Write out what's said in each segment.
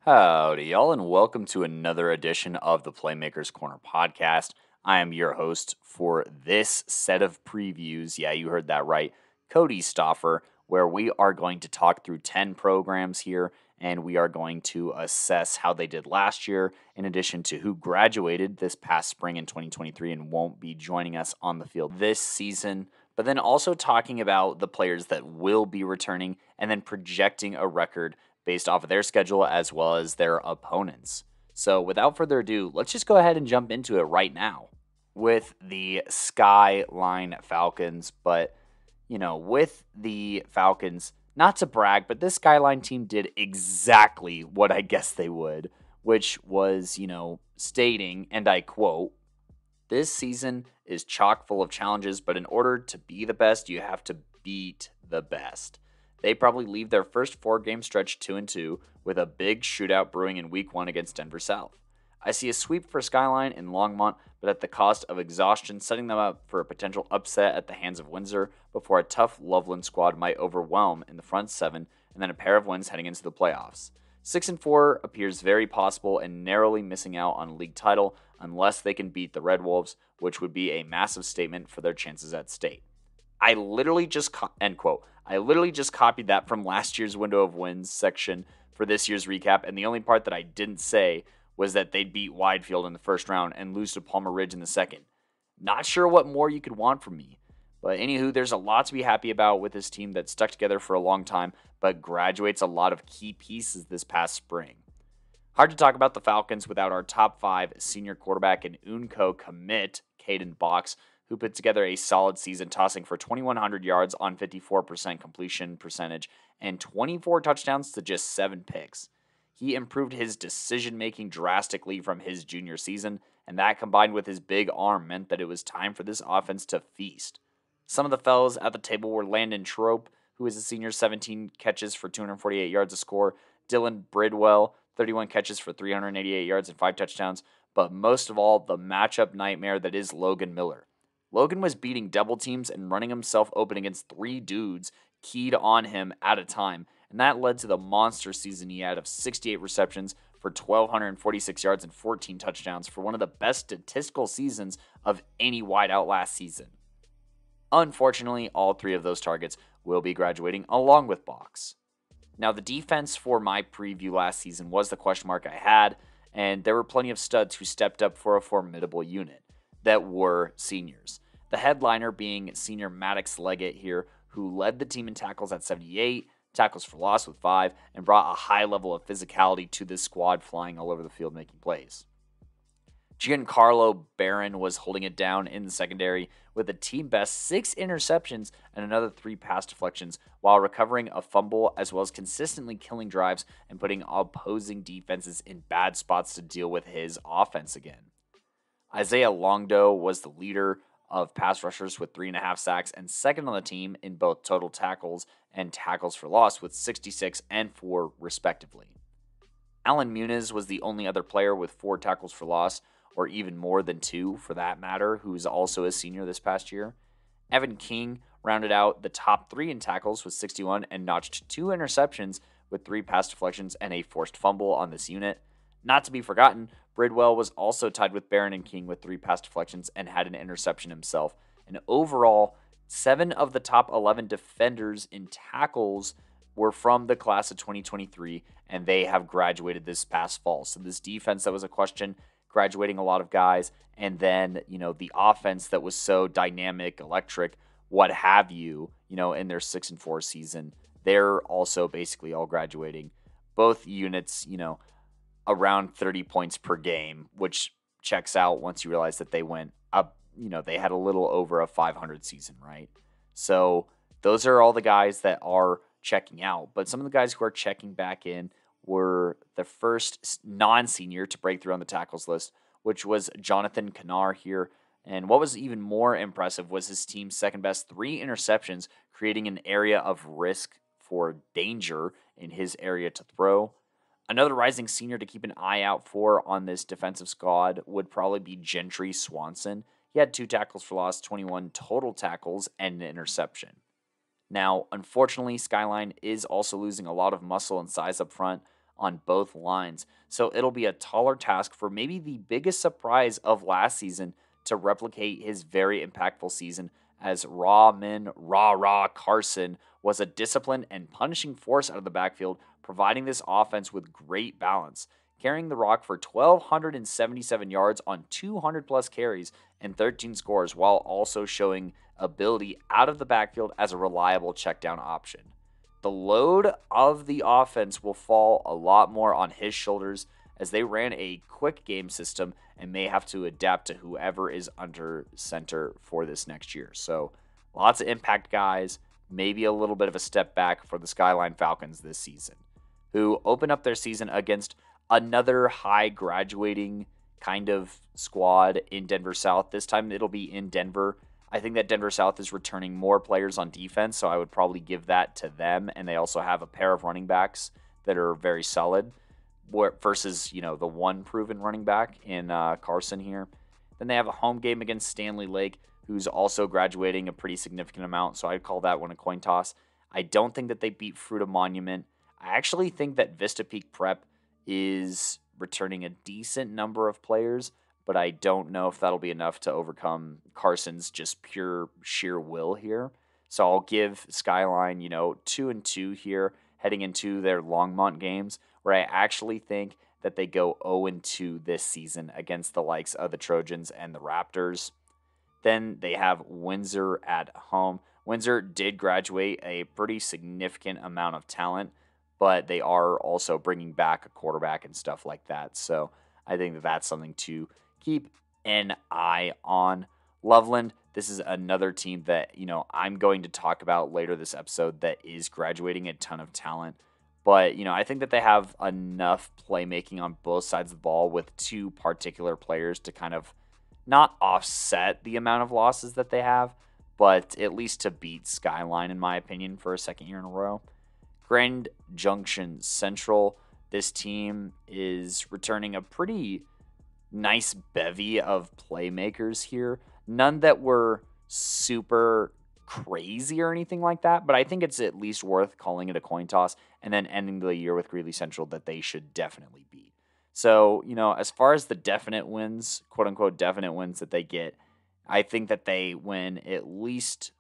Howdy, y'all, and welcome to another edition of the Playmakers Corner podcast. I am your host for this set of previews. Yeah, you heard that right. Cody Stoffer, where we are going to talk through 10 programs here, and we are going to assess how they did last year, in addition to who graduated this past spring in 2023 and won't be joining us on the field this season. But then also talking about the players that will be returning and then projecting a record based off of their schedule as well as their opponents. So without further ado, let's just go ahead and jump into it right now with the Skyline Falcons. But, with the Falcons, not to brag, but this Skyline team did exactly what I guess they would, which was, stating, and I quote, "This season is chock full of challenges, but in order to be the best, you have to beat the best." They probably leave their first 4-game stretch 2-2 with a big shootout brewing in week 1 against Denver South. I see a sweep for Skyline in Longmont, but at the cost of exhaustion, setting them up for a potential upset at the hands of Windsor before a tough Loveland squad might overwhelm in the front 7 and then a pair of wins heading into the playoffs. 6-4 appears very possible and narrowly missing out on a league title unless they can beat the Redwolves, which would be a massive statement for their chances at state. I literally just, end quote. I literally just copied that from last year's window of wins section for this year's recap, and the only part that I didn't say was that they'd beat Widefield in the first round and lose to Palmer Ridge in the second. Not sure what more you could want from me. But anywho, there's a lot to be happy about with this team that stuck together for a long time, but graduates a lot of key pieces this past spring. Hard to talk about the Falcons without our top 5 senior quarterback and UNCO commit, Caden Box, who put together a solid season, tossing for 2,100 yards on 54% completion percentage and 24 touchdowns to just 7 picks. He improved his decision-making drastically from his junior season, and that combined with his big arm meant that it was time for this offense to feast. Some of the fellas at the table were Landon Trope, who is a senior, 17 catches for 248 yards a score, Dylan Bridwell, 31 catches for 388 yards and 5 touchdowns, but most of all, the matchup nightmare that is Logan Miller. Logan was beating double teams and running himself open against 3 dudes keyed on him at a time, and that led to the monster season he had of 68 receptions for 1,246 yards and 14 touchdowns for one of the best statistical seasons of any wideout last season. Unfortunately, all 3 of those targets will be graduating along with Box. Now, the defense for my preview last season was the question mark I had, and there were plenty of studs who stepped up for a formidable unit that were seniors. The headliner being senior Maddox Leggett here, who led the team in tackles at 78, tackles for loss with 5, and brought a high level of physicality to this squad, flying all over the field making plays. Giancarlo Barron was holding it down in the secondary with a team best 6 interceptions and another 3 pass deflections while recovering a fumble as well as consistently killing drives and putting opposing defenses in bad spots to deal with his offense again. Isaiah Longdo was the leader of pass rushers with 3.5 sacks and second on the team in both total tackles and tackles for loss with 66 and 4 respectively. Alan Muniz was the only other player with 4 tackles for loss, or even more than 2 for that matter, who's also a senior this past year. Evan King rounded out the top 3 in tackles with 61 and notched 2 interceptions with 3 pass deflections and a forced fumble on this unit. Not to be forgotten, Bridwell was also tied with Barron and King with 3 pass deflections and had an interception himself. And overall, 7 of the top 11 defenders in tackles were from the class of 2023, and they have graduated this past fall. So this defense that was a question, graduating a lot of guys, and then, the offense that was so dynamic, electric, what have you, in their 6-4 season, they're also basically all graduating. Both units, around 30 points per game, which checks out once you realize that they went up, they had a little over a 500 season, right? So those are all the guys that are checking out. But some of the guys who are checking back in were the first non-senior to break through on the tackles list, which was Jonathan Kanar here. And what was even more impressive was his team's second best 3 interceptions, creating an area of risk for danger in his area to throw. Another rising senior to keep an eye out for on this defensive squad would probably be Gentry Swanson. He had 2 tackles for loss, 21 total tackles, and an interception. Now, unfortunately, Skyline is also losing a lot of muscle and size up front. on both lines. So it'll be a taller task for maybe the biggest surprise of last season to replicate his very impactful season, as Rah Carson was a disciplined and punishing force out of the backfield, providing this offense with great balance, carrying the rock for 1,277 yards on 200 plus carries and 13 scores, while also showing ability out of the backfield as a reliable checkdown option. The load of the offense will fall a lot more on his shoulders, as they ran a quick game system and may have to adapt to whoever is under center for this next year. So lots of impact guys, maybe a little bit of a step back for the Skyline Falcons this season, who open up their season against another high graduating kind of squad in Denver South. This time it'll be in Denver. I think that Denver South is returning more players on defense, so I would probably give that to them. And they also have a pair of running backs that are very solid versus, the one proven running back in Carson here. Then they have a home game against Stanley Lake, who's also graduating a pretty significant amount, so I'd call that one a coin toss. I don't think that they beat Fruita Monument. I actually think that Vista Peak Prep is returning a decent number of players, but I don't know if that'll be enough to overcome Carson's just pure sheer will here. So I'll give Skyline, 2-2 here heading into their Longmont games, where I actually think that they go 0-2 this season against the likes of the Trojans and the Raptors. Then they have Windsor at home. Windsor did graduate a pretty significant amount of talent, but they are also bringing back a quarterback and stuff like that. So I think that that's something to keep an eye on. Loveland, this is another team that, I'm going to talk about later this episode that is graduating a ton of talent. But, I think that they have enough playmaking on both sides of the ball with two particular players to kind of not offset the amount of losses that they have, but at least to beat Skyline, in my opinion, for a second year in a row. Grand Junction Central, this team is returning a pretty nice bevy of playmakers here. None that were super crazy or anything like that, but I think it's at least worth calling it a coin toss and then ending the year with Greeley Central that they should definitely beat. So, as far as the definite wins, quote unquote definite wins that they get, I think that they win at least,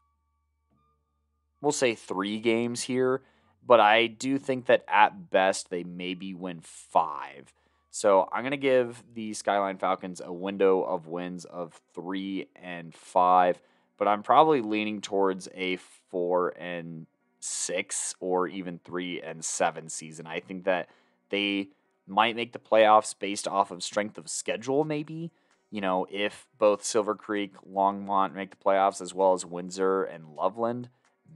we'll say 3 games here, but I do think that at best they maybe win 5. So I'm going to give the Skyline Falcons a window of wins of 3 and 5, but I'm probably leaning towards a 4 and 6 or even 3 and 7 season. I think that they might make the playoffs based off of strength of schedule, maybe. If both Silver Creek, Longmont make the playoffs, as well as Windsor and Loveland,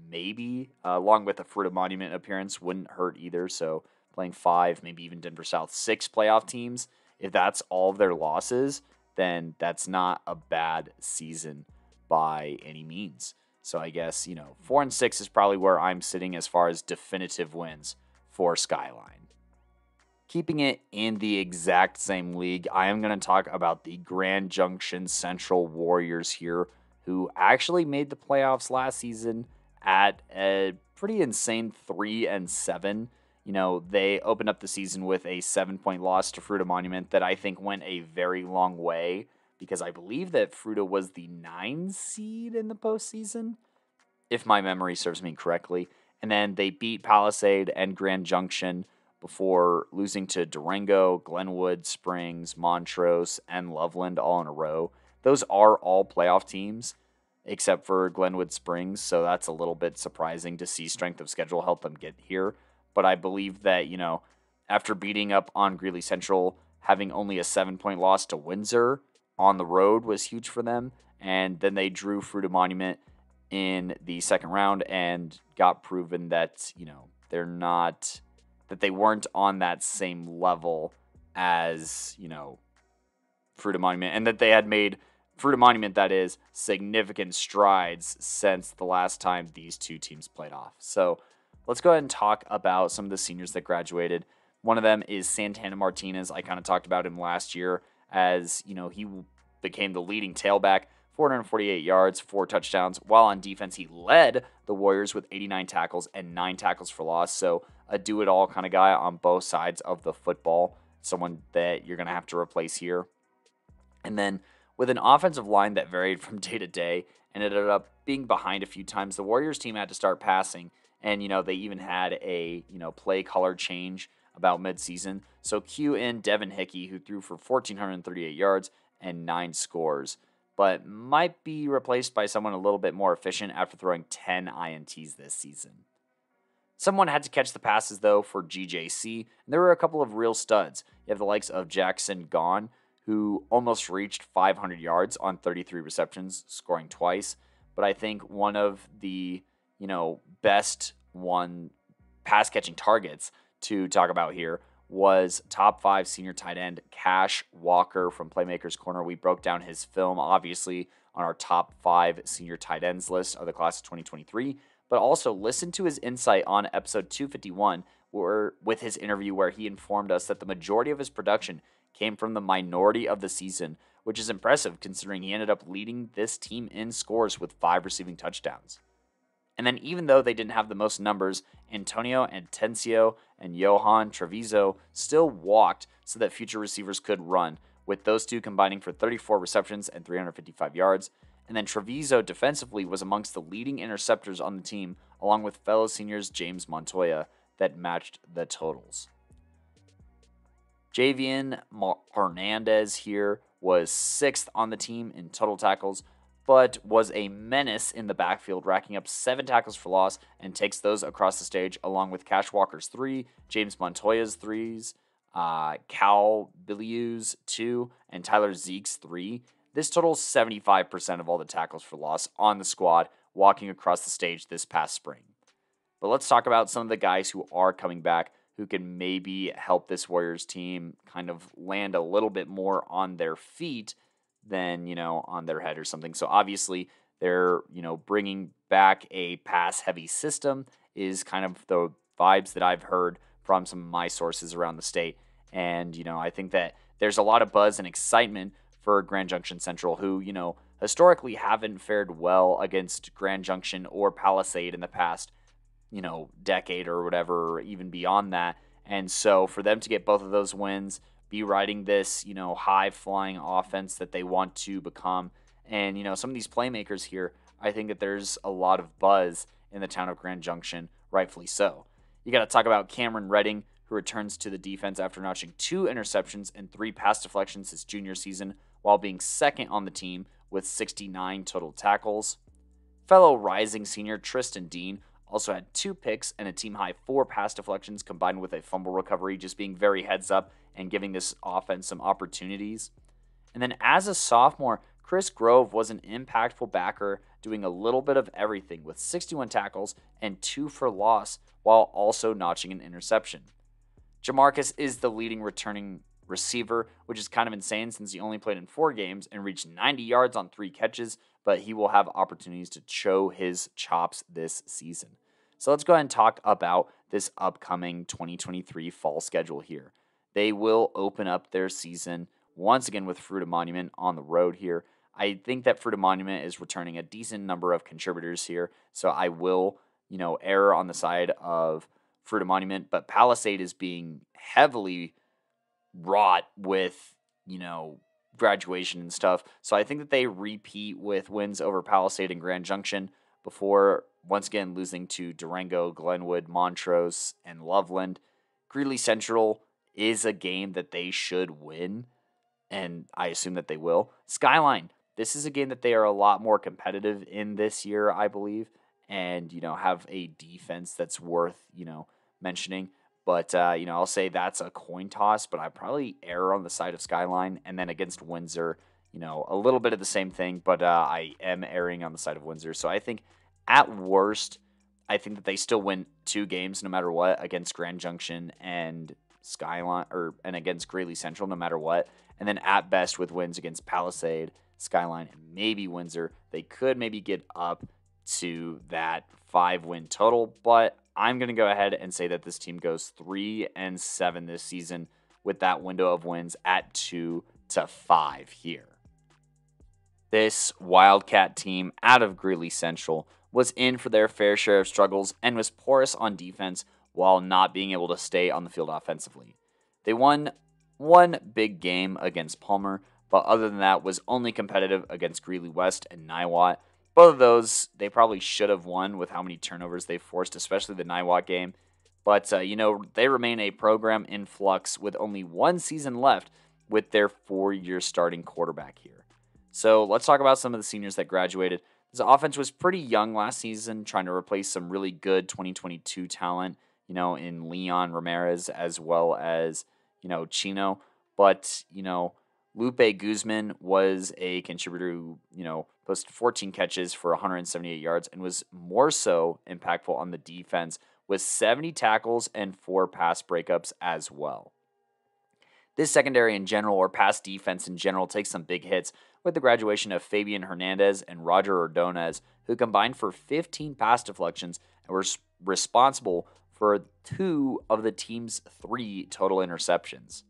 maybe, along with a Fruita Monument appearance, wouldn't hurt either. So playing 5, maybe even Denver South 6 playoff teams, if that's all of their losses, then that's not a bad season by any means. So I guess, 4 and 6 is probably where I'm sitting as far as definitive wins for Skyline. Keeping it in the exact same league, I am going to talk about the Grand Junction Central Warriors here, who actually made the playoffs last season at a pretty insane 3 and 7. They opened up the season with a 7-point loss to Fruita Monument that I think went a very long way, because I believe that Fruita was the 9 seed in the postseason, if my memory serves me correctly. And then they beat Palisade and Grand Junction before losing to Durango, Glenwood, Springs, Montrose, and Loveland all in a row. Those are all playoff teams, except for Glenwood Springs, so that's a little bit surprising to see strength of schedule help them get here. But I believe that, after beating up on Greeley Central, having only a 7-point loss to Windsor on the road was huge for them. And then they drew Fruita Monument in the second round and got proven that, that they weren't on that same level as, Fruita Monument, and that they had made Fruita Monument, that is, significant strides since the last time these two teams played off. So let's go ahead and talk about some of the seniors that graduated. One of them is Santana Martinez. I kind of talked about him last year as, he became the leading tailback, 448 yards, 4 touchdowns. While on defense, he led the Warriors with 89 tackles and 9 tackles for loss. So a do-it-all kind of guy on both sides of the football, someone that you're going to have to replace here. And then with an offensive line that varied from day to day and ended up being behind a few times, the Warriors team had to start passing. And, they even had a, play color change about midseason. So cue in Devin Hickey, who threw for 1,438 yards and 9 scores, but might be replaced by someone a little bit more efficient after throwing 10 INTs this season. Someone had to catch the passes, though, for GJC, and there were a couple of real studs. You have the likes of Jackson Gahn, who almost reached 500 yards on 33 receptions, scoring twice. But I think one of the, best pass-catching targets to talk about here was top 5 senior tight end Cash Walker from Playmakers Corner. We broke down his film, obviously, on our top 5 senior tight ends list of the class of 2023, but also listen to his insight on episode 251 with his interview where he informed us that the majority of his production came from the minority of the season, which is impressive considering he ended up leading this team in scores with 5 receiving touchdowns. And then even though they didn't have the most numbers, Antonio Atencio and Johan Treviso still walked so that future receivers could run, with those two combining for 34 receptions and 355 yards. And then Treviso defensively was amongst the leading interceptors on the team, along with fellow seniors James Montoya, that matched the totals. Javian Hernandez here was 6th on the team in total tackles, but was a menace in the backfield, racking up 7 tackles for loss and takes those across the stage, along with Cash Walker's 3, James Montoya's 3s, Cal Biliu's 2, and Tyler Zeke's 3. This totals 75% of all the tackles for loss on the squad walking across the stage this past spring. But let's talk about some of the guys who are coming back who can maybe help this Warriors team kind of land a little bit more on their feet than, on their head or something. So obviously they're, bringing back a pass-heavy system is kind of the vibes that I've heard from some of my sources around the state. And, I think that there's a lot of buzz and excitement for Grand Junction Central, who, historically haven't fared well against Grand Junction or Palisade in the past, decade or whatever, or even beyond that. And so for them to get both of those wins, be riding this, high-flying offense that they want to become, and, some of these playmakers here, I think that there's a lot of buzz in the town of Grand Junction, rightfully so. You got to talk about Cameron Redding, who returns to the defense after notching 2 interceptions and 3 pass deflections his junior season, while being 2nd on the team with 69 total tackles. Fellow rising senior Tristan Dean also had 2 picks and a team-high 4 pass deflections combined with a fumble recovery, just being very heads up and giving this offense some opportunities. And then as a sophomore, Chris Grove was an impactful backer, doing a little bit of everything with 61 tackles and 2 for loss, while also notching an interception. Jamarcus is the leading returning receiver, which is kind of insane since he only played in 4 games and reached 90 yards on 3 catches, but he will have opportunities to show his chops this season. So let's go ahead and talk about this upcoming 2023 fall schedule here. They will open up their season once again with Fruita Monument on the road here. I think that Fruita Monument is returning a decent number of contributors here, so I will, err on the side of Fruita Monument, but Palisade is being heavily wrought with, graduation and stuff. So I think that they repeat with wins over Palisade and Grand Junction before once again losing to Durango, Glenwood, Montrose, and Loveland. Greeley Central is a game that they should win, and I assume that they will. Skyline, this is a game that they are a lot more competitive in this year, I believe, and, have a defense that's worth, mentioning. But, I'll say that's a coin toss, but I probably err on the side of Skyline. And then against Windsor, a little bit of the same thing, but I am erring on the side of Windsor. So I think at worst, I think that they still win 2 games no matter what against Grand Junction and Skyline, and against Greeley Central no matter what. And then at best with wins against Palisade, Skyline, and maybe Windsor, they could maybe get up to that 5-win total, but I'm going to go ahead and say that this team goes 3-7 this season with that window of wins at 2 to 5 here. This Wildcat team out of Greeley Central was in for their fair share of struggles and was porous on defense while not being able to stay on the field offensively. They won one big game against Palmer, but other than that was only competitive against Greeley West and NIWOT. Both of those, they probably should have won with how many turnovers they forced, especially the NIWOT game. But, they remain a program in flux with only one season left with their 4-year starting quarterback here. So let's talk about some of the seniors that graduated. This offense was pretty young last season, trying to replace some really good 2022 talent, in Leon Ramirez as well as, Chino. But, Lupe Guzman was a contributor who, posted 14 catches for 178 yards and was more so impactful on the defense with 70 tackles and 4 pass breakups as well. This secondary in general, or pass defense in general, takes some big hits with the graduation of Fabian Hernandez and Roger Ordonez, who combined for 15 pass deflections and were responsible for 2 of the team's 3 total interceptions.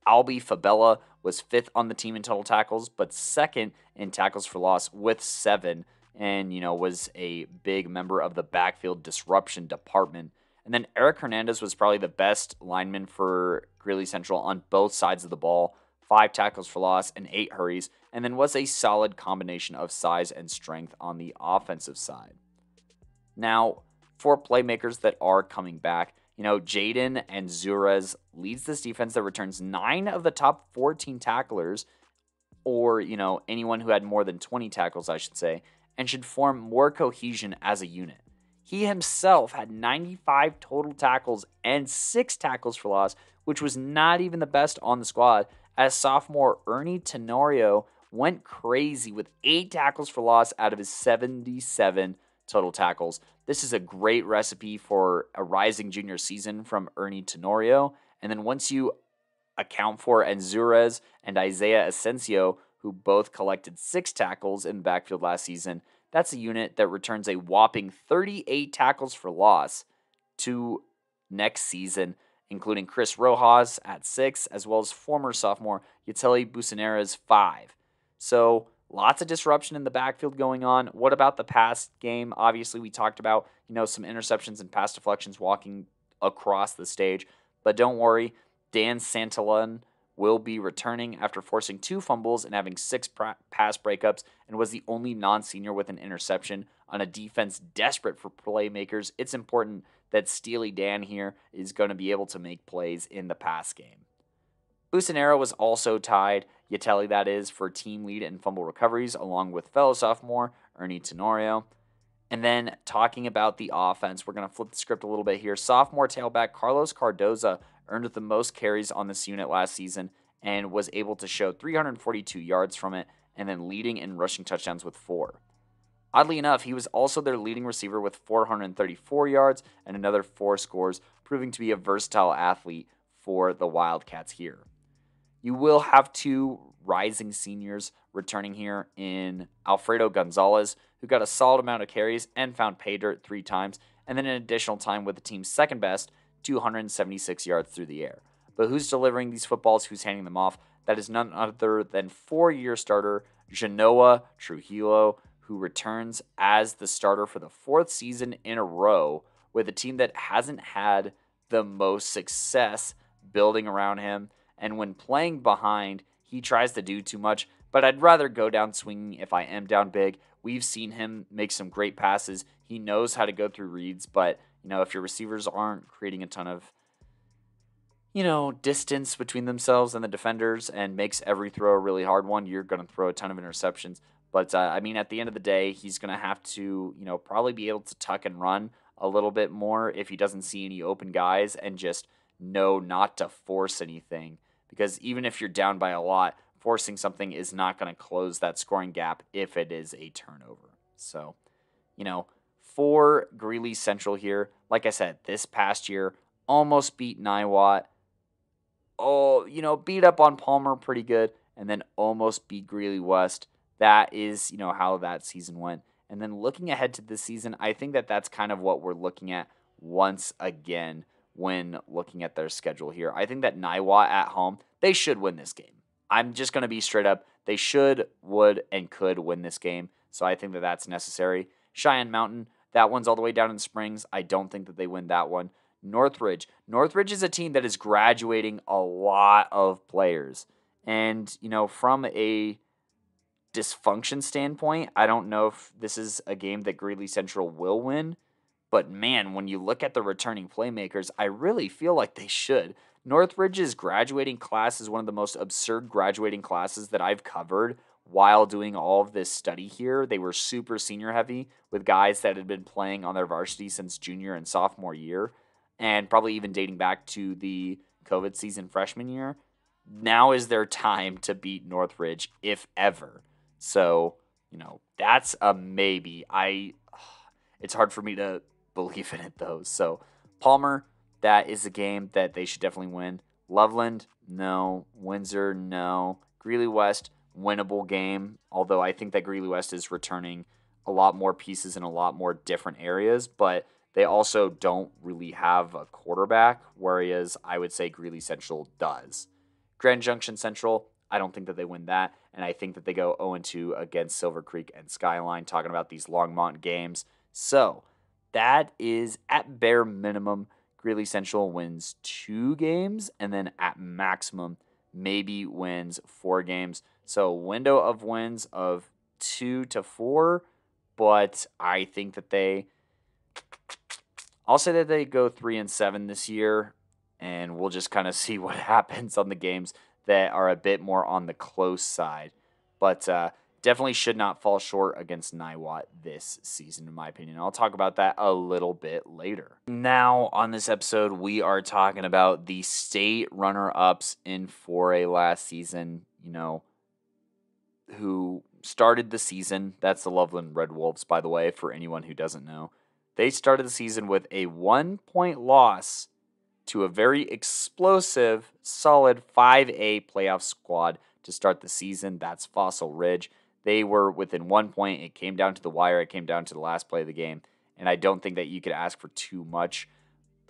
Albie Fabella was 5th on the team in total tackles, but 2nd in tackles for loss with 7, and, was a big member of the backfield disruption department. And then Eric Hernandez was probably the best lineman for Greeley Central on both sides of the ball, 5 tackles for loss and 8 hurries, and then was a solid combination of size and strength on the offensive side. Now, for playmakers that are coming back, Jaden and Zurez leads this defense that returns 9 of the top 14 tacklers, or, anyone who had more than 20 tackles, I should say, and should form more cohesion as a unit. He himself had 95 total tackles and 6 tackles for loss, which was not even the best on the squad, as sophomore Ernie Tenorio went crazy with 8 tackles for loss out of his 77 total tackles. This is a great recipe for a rising junior season from Ernie Tenorio. And then once you account for Enzurez and Isaiah Asensio, who both collected 6 tackles in the backfield last season, that's a unit that returns a whopping 38 tackles for loss to next season, including Chris Rojas at 6, as well as former sophomore Yateli Busanera's 5. So lots of disruption in the backfield going on. What about the pass game? Obviously, we talked about, some interceptions and pass deflections walking across the stage. But don't worry, Dan Santillan will be returning after forcing 2 fumbles and having 6 pass breakups, and was the only non-senior with an interception on a defense desperate for playmakers. It's important that Steely Dan here is going to be able to make plays in the pass game. Busanero was also tied, Yateli that is, for team lead in fumble recoveries, along with fellow sophomore Ernie Tenorio. And then talking about the offense, we're going to flip the script a little bit here. Sophomore tailback Carlos Cardoza earned the most carries on this unit last season and was able to show 342 yards from it, and then leading in rushing touchdowns with 4. Oddly enough, he was also their leading receiver with 434 yards and another 4 scores, proving to be a versatile athlete for the Wildcats here. You will have 2 rising seniors returning here in Alfredo Gonzalez, who got a solid amount of carries and found pay dirt 3 times, and then an additional time with the team's second best, 276 yards through the air. But who's delivering these footballs? Who's handing them off? That is none other than 4-year starter Genoa Trujillo, who returns as the starter for the 4th season in a row with a team that hasn't had the most success building around him. And when playing behind, he tries to do too much, but I'd rather go down swinging if I am down big. We've seen him make some great passes. He knows how to go through reads, but, if your receivers aren't creating a ton of, distance between themselves and the defenders and makes every throw a really hard one, you're going to throw a ton of interceptions. But, at the end of the day, he's going to have to, probably be able to tuck and run a little bit more if he doesn't see any open guys, and just know not to force anything. Because even if you're down by a lot, forcing something is not going to close that scoring gap if it is a turnover. So, for Greeley Central here, like I said, this past year, almost beat NIWOT. Beat up on Palmer pretty good, and then almost beat Greeley West. That is, how that season went. And then looking ahead to this season, I think that that's kind of what we're looking at once again when looking at their schedule here. I think that NIWOT at home, they should win this game. I'm just going to be straight up. They should, would, and could win this game. So I think that that's necessary. Cheyenne Mountain, that one's all the way down in Springs. I don't think that they win that one. Northridge. Northridge is a team that is graduating a lot of players. And, from a dysfunction standpoint, I don't know if this is a game that Greeley Central will win. But man, when you look at the returning playmakers, I really feel like they should. Northridge's graduating class is one of the most absurd graduating classes that I've covered while doing all of this study here. They were super senior heavy with guys that had been playing on their varsity since junior and sophomore year, and probably even dating back to the COVID season freshman year. Now is their time to beat Northridge, if ever. So, that's a maybe. It's hard for me to believe in it, though. So, Palmer, that is a game that they should definitely win. Loveland, no. Windsor, no. Greeley West, winnable game, although I think that Greeley West is returning a lot more pieces in a lot more different areas, but they also don't really have a quarterback, whereas I would say Greeley Central does. Grand Junction Central, I don't think that they win that, and I think that they go 0-2 against Silver Creek and Skyline, talking about these Longmont games. So, that is, at bare minimum, Greeley Central wins 2 games, and then at maximum, maybe wins 4 games. So, window of wins of 2 to 4, but I think that I'll say that they go 3-7 this year, and we'll just kind of see what happens on the games that are a bit more on the close side. But definitely should not fall short against NIWOT this season, in my opinion. I'll talk about that a little bit later. Now, on this episode, we are talking about the state runner-ups in 4A last season, who started the season. That's the Loveland Redwolves, by the way, for anyone who doesn't know. They started the season with a 1-point loss to a very explosive, solid 5A playoff squad to start the season. That's Fossil Ridge. They were within 1 point. It came down to the wire. It came down to the last play of the game. And I don't think that you could ask for too much.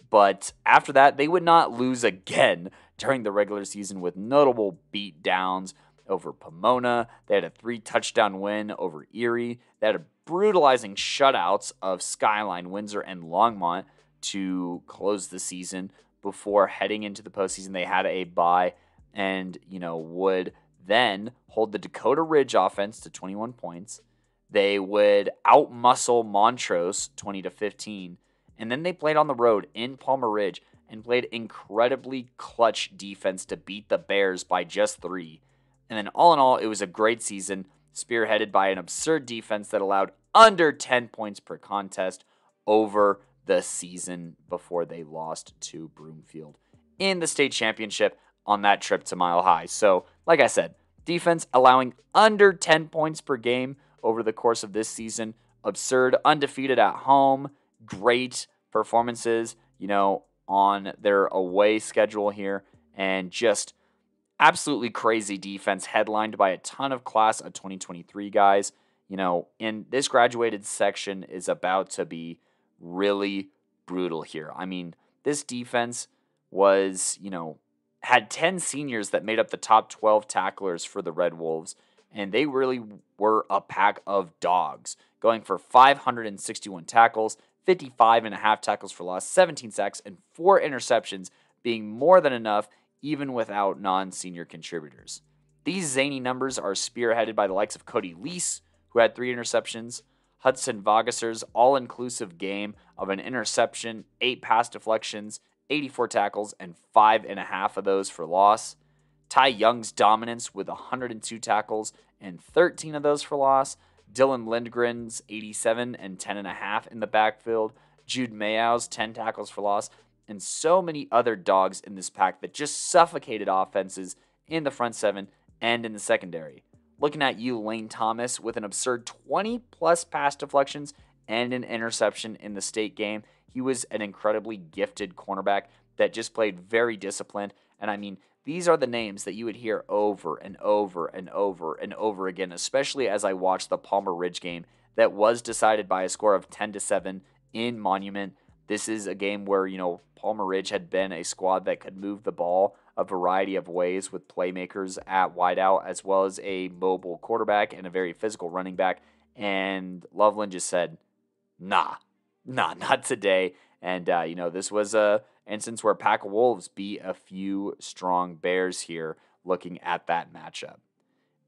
But after that, they would not lose again during the regular season with notable beatdowns over Pomona. They had a 3-touchdown win over Erie. They had a brutalizing shutouts of Skyline, Windsor, and Longmont to close the season before heading into the postseason. They had a bye and, would then hold the Dakota Ridge offense to 21 points. They would outmuscle Montrose 20-15. And then they played on the road in Palmer Ridge and played incredibly clutch defense to beat the Bears by just 3. And then all in all, it was a great season, spearheaded by an absurd defense that allowed under 10 points per contest over the season before they lost to Broomfield in the state championship on that trip to Mile High. So, like I said, defense allowing under 10 points per game over the course of this season. Absurd, undefeated at home, great performances, on their away schedule here, and just absolutely crazy defense headlined by a ton of class of 2023 guys. And this graduated section is about to be really brutal here. I mean, this defense was, had 10 seniors that made up the top 12 tacklers for the Red Wolves, and they really were a pack of dogs, going for 561 tackles, 55.5 tackles for loss, 17 sacks, and 4 interceptions, being more than enough even without non-senior contributors. These zany numbers are spearheaded by the likes of Cody Lease, who had 3 interceptions, Hudson Vagasser's all-inclusive game of an interception, 8 pass deflections, 84 tackles, and 5.5 of those for loss. Ty Young's dominance with 102 tackles and 13 of those for loss. Dylan Lindgren's 87 and 10.5 in the backfield. Jude Mayow's 10 tackles for loss. And so many other dogs in this pack that just suffocated offenses in the front 7 and in the secondary. Looking at you, Lane Thomas, with an absurd 20-plus pass deflections and an interception in the state game. He was an incredibly gifted cornerback that just played very disciplined. And I mean, these are the names that you would hear over and over and over and over again, especially as I watched the Palmer Ridge game that was decided by a score of 10-7 in Monument. This is a game where, Palmer Ridge had been a squad that could move the ball a variety of ways with playmakers at wideout, as well as a mobile quarterback and a very physical running back. And Loveland just said, nah, not today. And, this was a instance where Pack of Wolves beat a few strong Bears here looking at that matchup.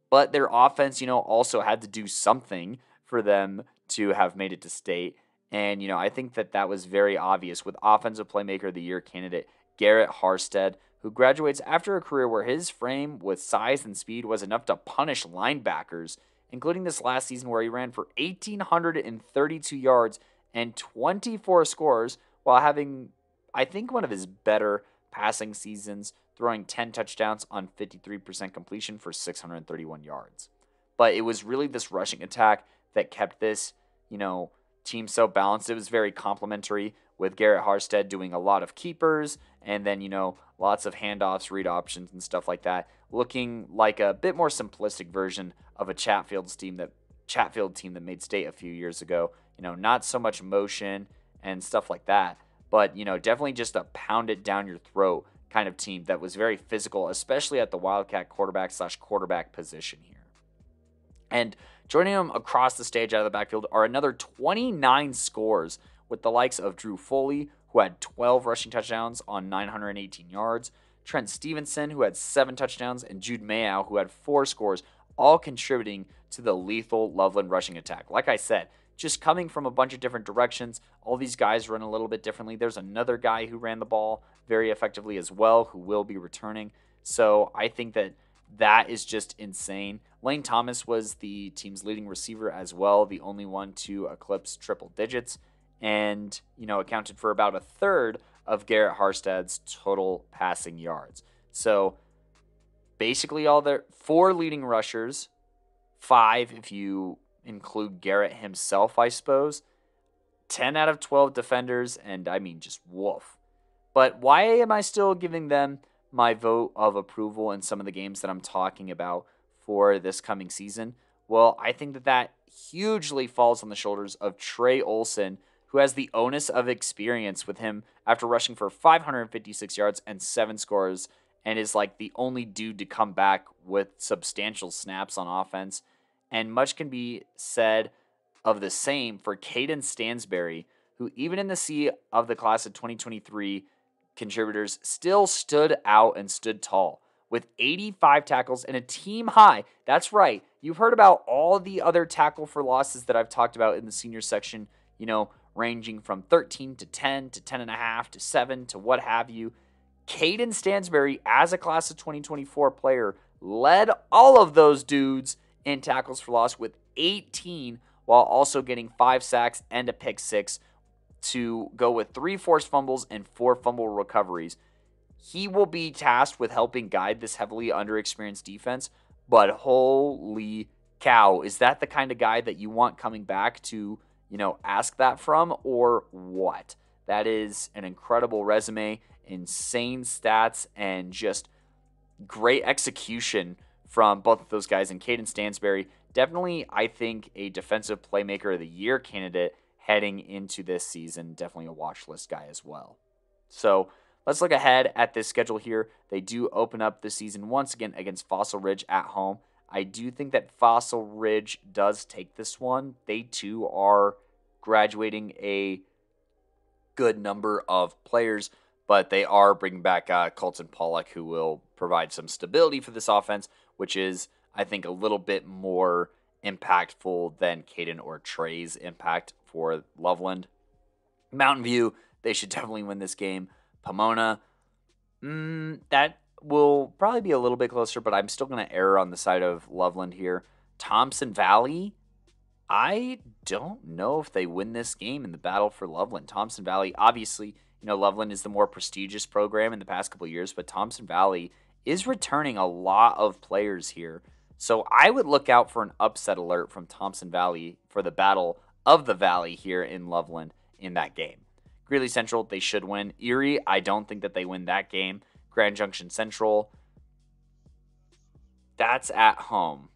But their offense, also had to do something for them to have made it to state. And, I think that was very obvious with Offensive Playmaker of the Year candidate Garrett Harstead, who graduates after a career where his frame with size and speed was enough to punish linebackers, including this last season where he ran for 1,832 yards and 24 scores while having, I think, one of his better passing seasons, throwing 10 touchdowns on 53% completion for 631 yards. But it was really this rushing attack that kept this, team so balanced. It was very complimentary with Garrett Harstead doing a lot of keepers and then, lots of handoffs, read options, and stuff like that, looking like a bit more simplistic version of a Chatfield team that made state a few years ago. Not so much motion and stuff like that, but, definitely just a pound it down your throat kind of team that was very physical, especially at the Wildcat quarterback position here. And joining them across the stage out of the backfield are another 29 scores with the likes of Drew Foley, who had 12 rushing touchdowns on 918 yards, Trent Stevenson, who had 7 touchdowns, and Jude Mayow, who had 4 scores, all contributing to the lethal Loveland rushing attack. Like I said, just coming from a bunch of different directions, all these guys run a little bit differently. There's another guy who ran the ball very effectively as well, who will be returning. So I think that is just insane. Lane Thomas was the team's leading receiver as well, the only one to eclipse triple digits, and, accounted for about a third of Garrett Harstead's total passing yards. So basically all their 4 leading rushers, 5 if you include Garrett himself, I suppose, 10 out of 12 defenders, and I mean just woof. But why am I still giving them my vote of approval in some of the games that I'm talking about for this coming season? Well, I think that hugely falls on the shoulders of Trey Olson, who has the onus of experience with him after rushing for 556 yards and 7 scores, and is like the only dude to come back with substantial snaps on offense. And much can be said of the same for Caden Stansberry, who even in the sea of the class of 2023 contributors still stood out and stood tall with 85 tackles and a team high. That's right. You've heard about all the other tackle for losses that I've talked about in the senior section, ranging from 13 to 10 to 10.5 to 7 to what have you. Caden Stansberry, as a class of 2024 player, led all of those dudes in tackles for loss with 18, while also getting 5 sacks and a pick 6 to go with 3 forced fumbles and 4 fumble recoveries. He will be tasked with helping guide this heavily underexperienced defense, but holy cow, is that the kind of guy that you want coming back to, ask that from, or what? That is an incredible resume, insane stats, and just great execution from both of those guys. And Caden Stansberry, definitely, I think, a Defensive Playmaker of the Year candidate heading into this season. Definitely a watch list guy as well. So let's look ahead at this schedule here. They do open up the season once again against Fossil Ridge at home. I do think that Fossil Ridge does take this one. They too are graduating a good number of players, but they are bringing back Colton Pollock, who will provide some stability for this offense, which is, I think, a little bit more impactful than Caden or Trey's impact for Loveland. Mountain View, they should definitely win this game. Pomona, that will probably be a little bit closer, but I'm still going to err on the side of Loveland here. Thompson Valley, I don't know if they win this game in the battle for Loveland. Thompson Valley, obviously, Loveland is the more prestigious program in the past couple of years, but Thompson Valley is returning a lot of players here. So I would look out for an upset alert from Thompson Valley for the battle of the Valley here in Loveland in that game. Greeley Central, they should win. Erie, I don't think that they win that game. Grand Junction Central, that's at home.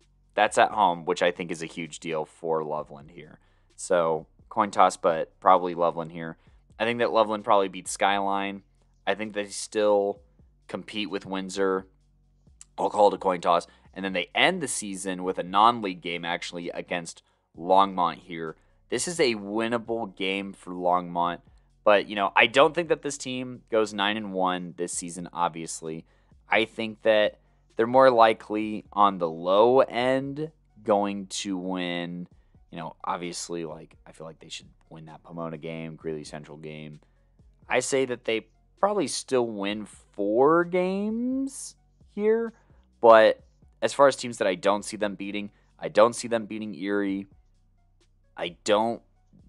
Which I think is a huge deal for Loveland here. So coin toss, but probably Loveland here. I think that Loveland probably beats Skyline. I think they still compete with Windsor. I'll call it a coin toss. And then they end the season with a non-league game, actually, against Longmont here. This is a winnable game for Longmont, But, I don't think that this team goes 9-1 this season, obviously. I think that they're more likely on the low end going to win, obviously, I feel like they should win that Pomona game, Greeley Central game. I say that they probably still win 4 games here, but as far as teams that I don't see them beating, I don't see them beating Erie. I don't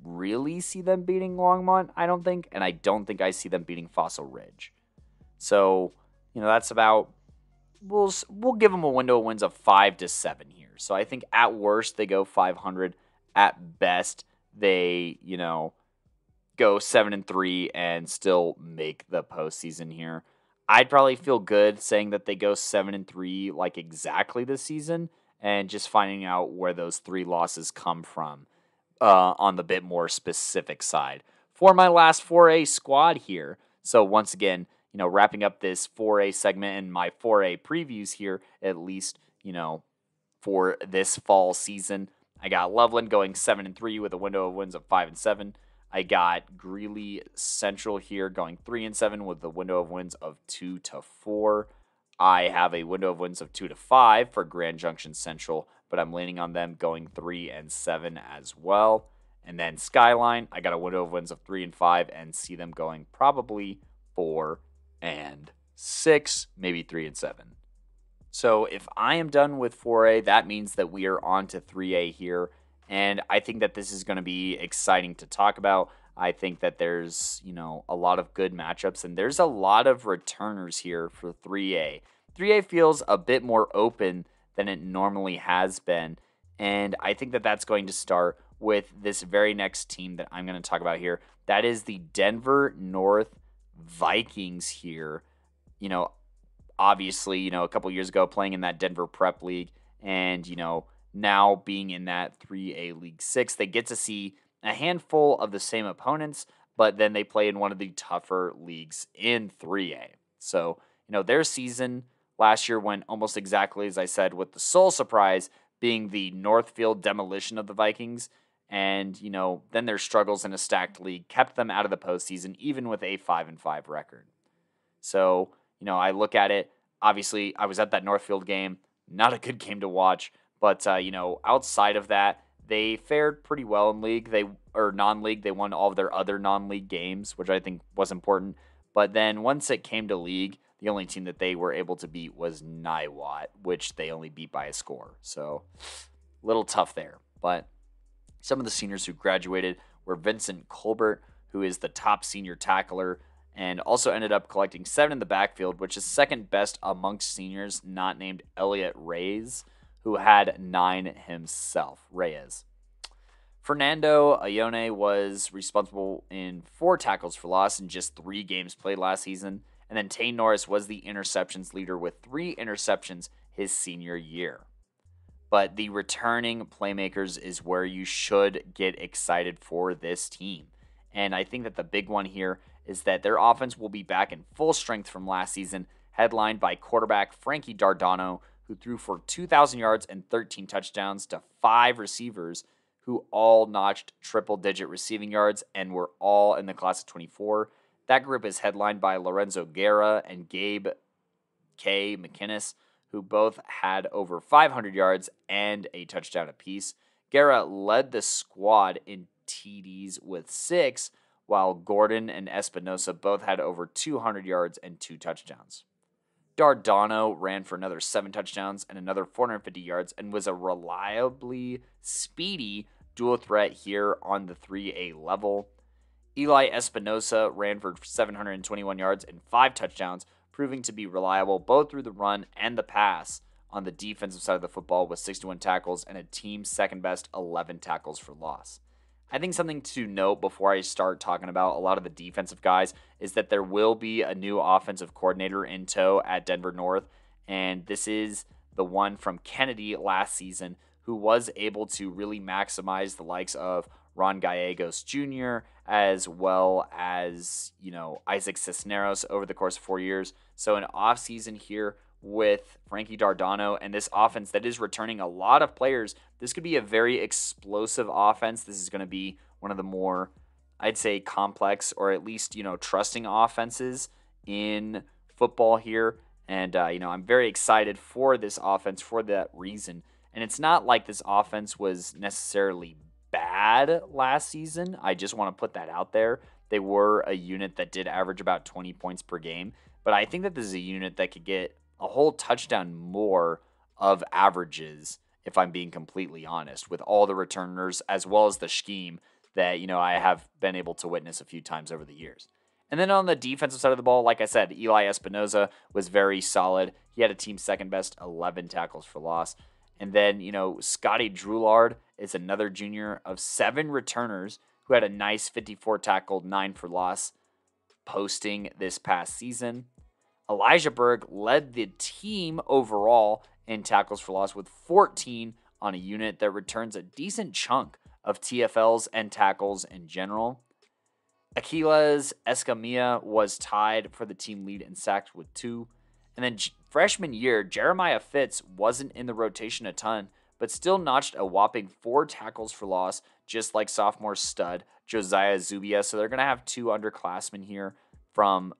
really see them beating Longmont, I don't think, and I don't think I see them beating Fossil Ridge. So, that's about we'll give them a window of wins of 5 to 7 here. So I think at worst they go 500, at best they, go 7-3 and still make the postseason here. I'd probably feel good saying that they go 7-3 like exactly this season and just finding out where those 3 losses come from on the bit more specific side. For my last 4A squad here, so once again, wrapping up this 4A segment and my 4A previews here, at least, for this fall season, I got Loveland going 7-3 with a window of wins of 5-7. I got Greeley Central here going 3-7 with the window of wins of 2-4. I have a window of wins of 2-5 for Grand Junction Central, but I'm leaning on them going 3-7 as well. And then Skyline, I got a window of wins of 3-5 and see them going probably 4-6, maybe 3-7. So if I am done with 4A, that means that we are on to 3A here. And I think that this is going to be exciting to talk about. I think that there's, a lot of good matchups, and there's a lot of returners here for 3A. 3A feels a bit more open than it normally has been, and I think that that's going to start with this very next team that I'm going to talk about here. That is the Denver North Vikings here. Obviously, a couple years ago playing in that Denver Prep League, and, now being in that 3A League 6, they get to see a handful of the same opponents, but then they play in one of the tougher leagues in 3A. So, their season last year went almost exactly as I said, with the sole surprise being the Northfield demolition of the Vikings. And, then their struggles in a stacked league kept them out of the postseason, even with a 5-5 record. So, I look at it, obviously, I was at that Northfield game, not a good game to watch. But, outside of that, they fared pretty well in league. Non-league. They won all of their other non-league games, which I think was important. But then once it came to league, the only team that they were able to beat was NIWOT, which they only beat by a score. So, a little tough there. But some of the seniors who graduated were Vincent Colbert, who is the top senior tackler, and also ended up collecting 7 in the backfield, which is second best amongst seniors not named Elliot Reyes, who had 9 himself. Reyes. Fernando Ione was responsible in 4 tackles for loss in just 3 games played last season. And then Tane Norris was the interceptions leader with 3 interceptions his senior year. But the returning playmakers is where you should get excited for this team. And I think that the big one here is that their offense will be back in full strength from last season, headlined by quarterback Frankie Dardano, who threw for 2,000 yards and 13 touchdowns to 5 receivers who all notched triple-digit receiving yards and were all in the class of 24. That group is headlined by Lorenzo Guerra and Gabe K. McInnes, who both had over 500 yards and a touchdown apiece. Guerra led the squad in TDs with 6, while Gordon and Espinosa both had over 200 yards and 2 touchdowns. Dardano ran for another 7 touchdowns and another 450 yards and was a reliably speedy dual threat here on the 3A level. Eli Espinosa ran for 721 yards and 5 touchdowns, proving to be reliable both through the run and the pass on the defensive side of the football with 61 tackles and a team second best 11 tackles for loss. I think something to note before I start talking about a lot of the defensive guys is that there will be a new offensive coordinator in tow at Denver North, and this is the one from Kennedy last season who was able to really maximize the likes of Ron Gallegos Jr. as well as, Isaac Cisneros over the course of 4 years. So an offseason here with Frankie Dardano and this offense that is returning a lot of players. This could be a very explosive offense. This is going to be one of the more I'd say, complex or at least, trusting offenses in football here. And, I'm very excited for this offense for that reason. And it's not like this offense was necessarily bad last season. I just want to put that out there. They were a unit that did average about 20 points per game. But I think that this is a unit that could get a whole touchdown more of averages, if I'm being completely honest, with all the returners as well as the scheme that, I have been able to witness a few times over the years. And then on the defensive side of the ball, like I said, Eli Espinoza was very solid. He had a team second best, 11 tackles for loss. And then, Scotty Droulard is another junior of 7 returners who had a nice 54 tackle, 9 for loss posting this past season. Elijah Berg led the team overall in tackles for loss with 14 on a unit that returns a decent chunk of TFLs and tackles in general. Aquiles Escamilla was tied for the team lead in sacks with 2. And then freshman year, Jeremiah Fitz wasn't in the rotation a ton, but still notched a whopping 4 tackles for loss, just like sophomore stud Josiah Zubia. So they're going to have 2 underclassmen from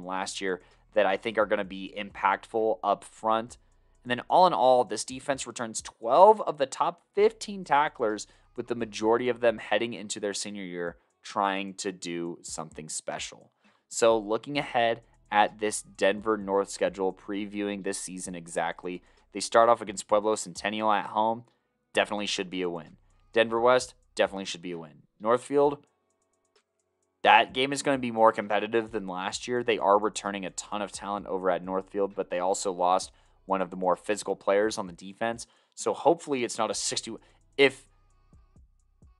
last year that I think are going to be impactful up front. And then all in all, this defense returns 12 of the top 15 tacklers, with the majority of them heading into their senior year trying to do something special. So looking ahead at this Denver North schedule, previewing this season exactly, they start off against Pueblo Centennial at home. Definitely should be a win. Denver West, definitely should be a win. Northfield, that game is going to be more competitive than last year. They are returning a ton of talent over at Northfield, but they also lost one of the more physical players on the defense. So hopefully it's not a 60. If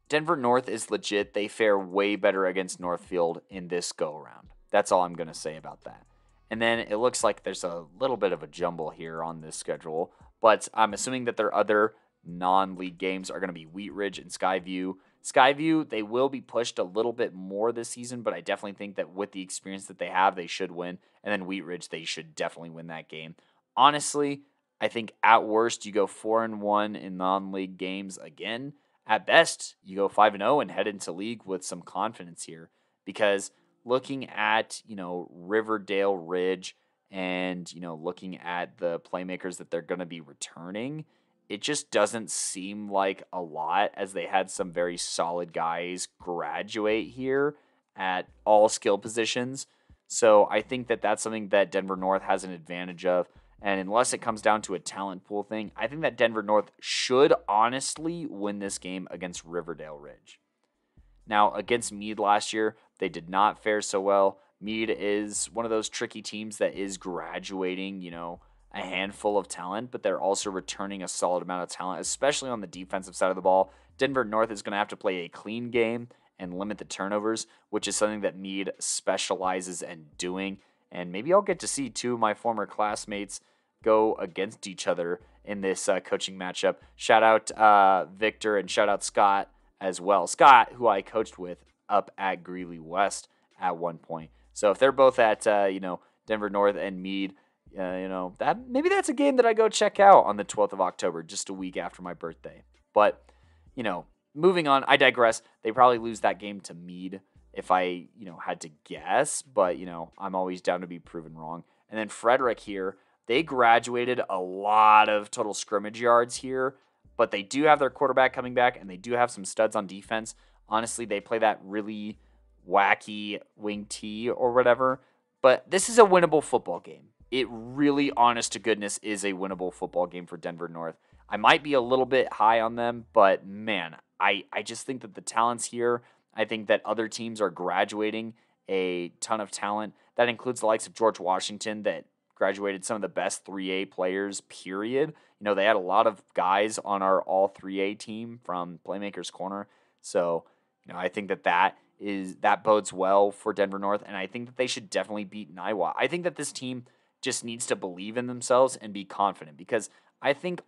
Denver North is legit, they fare way better against Northfield in this go-around. That's all I'm going to say about that. And then it looks like there's a little bit of a jumble here on this schedule, but I'm assuming that their other non-league games are going to be Wheat Ridge and Skyview. Skyview, they will be pushed a little bit more this season, but I definitely think that with the experience that they have, they should win. And then Wheat Ridge, they should definitely win that game. Honestly, I think at worst, you go 4-1 in non-league games again. At best, you go 5-0 and head into league with some confidence here, because looking at, Riverdale Ridge and, looking at the playmakers that they're going to be returning, it just doesn't seem like a lot, as they had some very solid guys graduate here at all skill positions. So I think that that's something that Denver North has an advantage of. And unless it comes down to a talent pool thing, I think that Denver North should honestly win this game against Riverdale Ridge. Now, against Mead last year, they did not fare so well. Mead is one of those tricky teams that is graduating, a handful of talent, but they're also returning a solid amount of talent, especially on the defensive side of the ball. Denver North is going to have to play a clean game and limit the turnovers, which is something that Mead specializes in doing. And maybe I'll get to see 2 of my former classmates go against each other in this coaching matchup. Shout out Victor and shout out Scott as well. Scott, who I coached with up at Greeley West at one point. So if they're both at Denver North and Mead, that maybe that's a game that I go check out on the 12th of October, just a week after my birthday. But moving on, I digress. They probably lose that game to Mead if I, had to guess, but, I'm always down to be proven wrong. And then Frederick here, they graduated a lot of total scrimmage yards here, but they do have their quarterback coming back, and they do have some studs on defense. Honestly, they play that really wacky wing T or whatever, but this is a winnable football game. It really, honest to goodness, is a winnable football game for Denver North. I might be a little bit high on them, but man, I just think that the talent's here. I think that other teams are graduating a ton of talent. That includes the likes of George Washington, that graduated some of the best 3A players, period. They had a lot of guys on our all 3A team from Playmakers Corner. So, I think that bodes well for Denver North, and I think that they should definitely beat NIWOT. I think that this team just needs to believe in themselves and be confident, because I think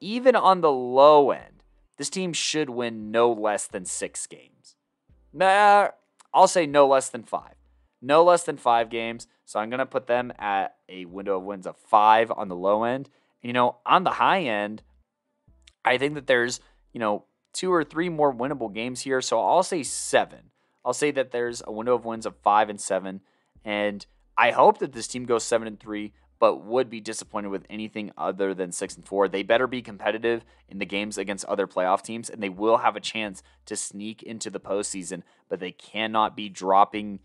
even on the low end, this team should win no less than 6 games. I'll say no less than 5. No less than 5 games. So I'm going to put them at a window of wins of 5 on the low end. And, on the high end, I think that there's, 2 or 3 more winnable games here, so I'll say 7. I'll say that there's a window of wins of 5 and 7, and I hope that this team goes 7-3, but would be disappointed with anything other than 6-4. They better be competitive in the games against other playoff teams, and they will have a chance to sneak into the postseason, but they cannot be dropping,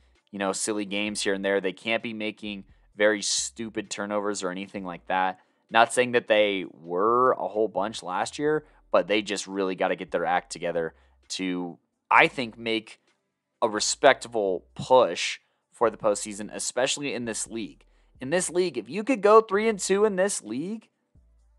silly games here and there. They can't be making very stupid turnovers or anything like that. Not saying that they were a whole bunch last year, but they just really got to get their act together to, I think, make a respectable push for the postseason, especially in this league. In this league, if you could go 3-2 in this league,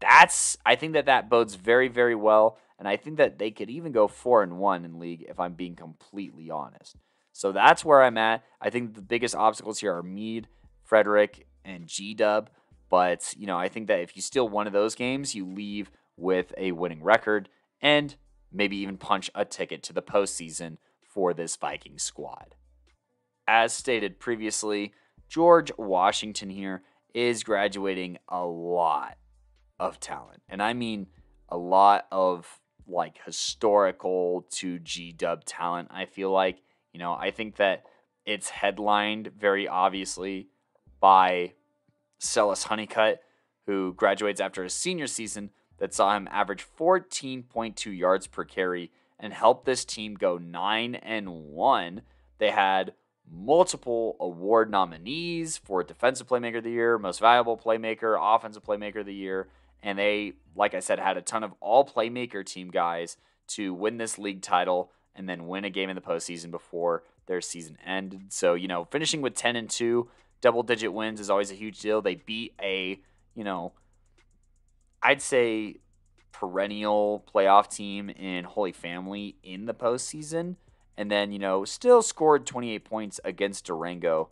I think that bodes very, very well. And I think that they could even go 4-1 in league, if I'm being completely honest. So that's where I'm at. I think the biggest obstacles here are Mead, Frederick, and G-Dub. But, I think that if you steal one of those games, you leave with a winning record and maybe even punch a ticket to the postseason for this Vikings squad. As stated previously, George Washington here is graduating a lot of talent. And I mean a lot of historical to G-Dub talent, I feel like. I think that it's headlined very obviously by Celis Honeycutt, who graduates after a senior season that saw him average 14.2 yards per carry and help this team go 9-1. They had multiple award nominees for Defensive Playmaker of the Year, Most Valuable Playmaker, Offensive Playmaker of the Year, and they, like I said, had a ton of all Playmaker team guys to win this league title and then win a game in the postseason before their season ended. So, finishing with 10-2, double-digit wins is always a huge deal. They beat a, I'd say perennial playoff team in Holy Family in the postseason. And then, still scored 28 points against Durango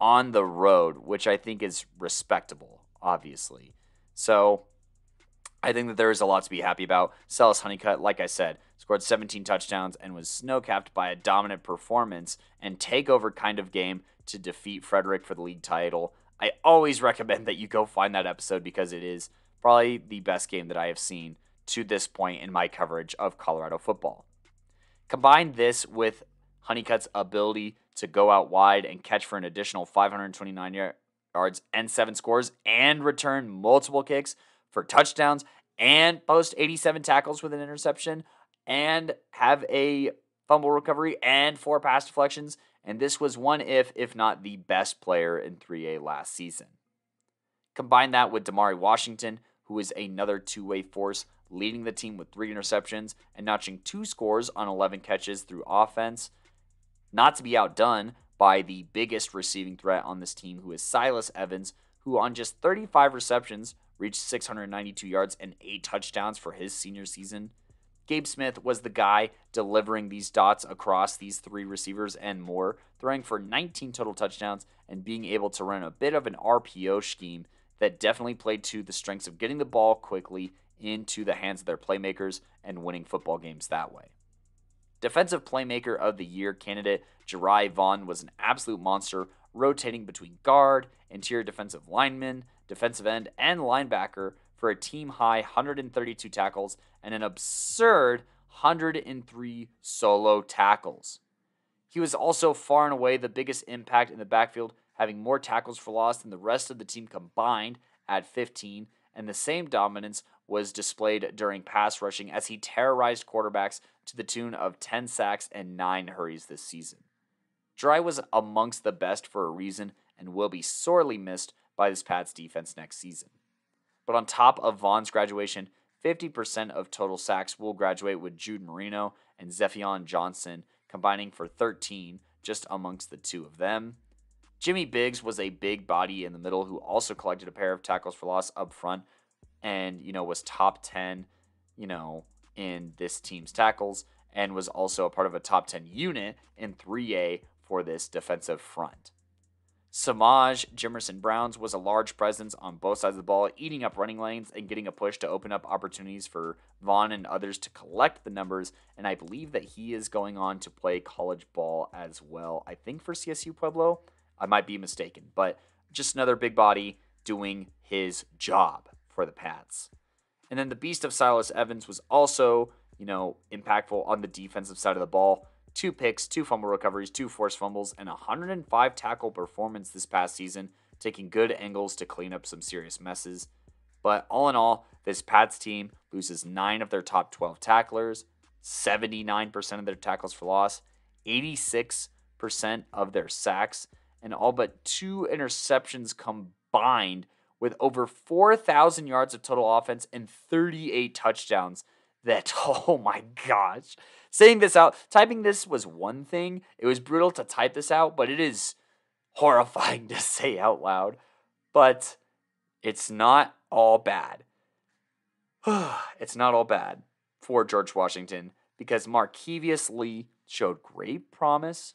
on the road, which I think is respectable, obviously. So I think that there is a lot to be happy about. Celis Honeycutt, like I said, scored 17 touchdowns and was snow-capped by a dominant performance and takeover kind of game to defeat Frederick for the league title. I always recommend that you go find that episode because it is probably the best game that I have seen to this point in my coverage of Colorado football. Combine this with Honeycutt's ability to go out wide and catch for an additional 529 yards and 7 scores and return multiple kicks for touchdowns and post 87 tackles with an interception and have a fumble recovery and 4 pass deflections. And this was one if not the best player in 3A last season. Combine that with Damari Washington, who is another two-way force, leading the team with 3 interceptions and notching 2 scores on 11 catches through offense. Not to be outdone by the biggest receiving threat on this team, who is Silas Evans, who on just 35 receptions reached 692 yards and 8 touchdowns for his senior season. Gabe Smith was the guy delivering these dots across these 3 receivers and more, throwing for 19 total touchdowns and being able to run a bit of an RPO scheme that definitely played to the strengths of getting the ball quickly into the hands of their playmakers and winning football games that way. Defensive Playmaker of the Year candidate Jari Vaughn was an absolute monster, rotating between guard, interior defensive lineman, defensive end, and linebacker for a team-high 132 tackles and an absurd 103 solo tackles. He was also far and away the biggest impact in the backfield, having more tackles for loss than the rest of the team combined at 15, and the same dominance was displayed during pass rushing as he terrorized quarterbacks to the tune of 10 sacks and 9 hurries this season. Dry was amongst the best for a reason and will be sorely missed by this Pats defense next season. But on top of Vaughn's graduation, 50% of total sacks will graduate with Jude Marino and Zephion Johnson combining for 13 just amongst the two of them. Jimmy Biggs was a big body in the middle who also collected a pair of tackles for loss up front and, was top 10, in this team's tackles and was also a part of a top 10 unit in 3A for this defensive front. Samaj Jimerson Browns was a large presence on both sides of the ball, eating up running lanes and getting a push to open up opportunities for Vaughn and others to collect the numbers, and I believe that he is going on to play college ball as well. I think for CSU Pueblo. I might be mistaken, but just another big body doing his job for the Pats. And then the beast of Silas Evans was also, impactful on the defensive side of the ball. 2 picks, 2 fumble recoveries, 2 forced fumbles, and 105 tackle performance this past season, taking good angles to clean up some serious messes. But all in all, this Pats team loses 9 of their top 12 tacklers, 79% of their tackles for loss, 86% of their sacks, and all but 2 interceptions combined, with over 4,000 yards of total offense and 38 touchdowns. That, oh my gosh. Saying this out, typing this was one thing. It was brutal to type this out, but it is horrifying to say out loud. But it's not all bad. It's not all bad for George Washington, because Markevious Lee showed great promise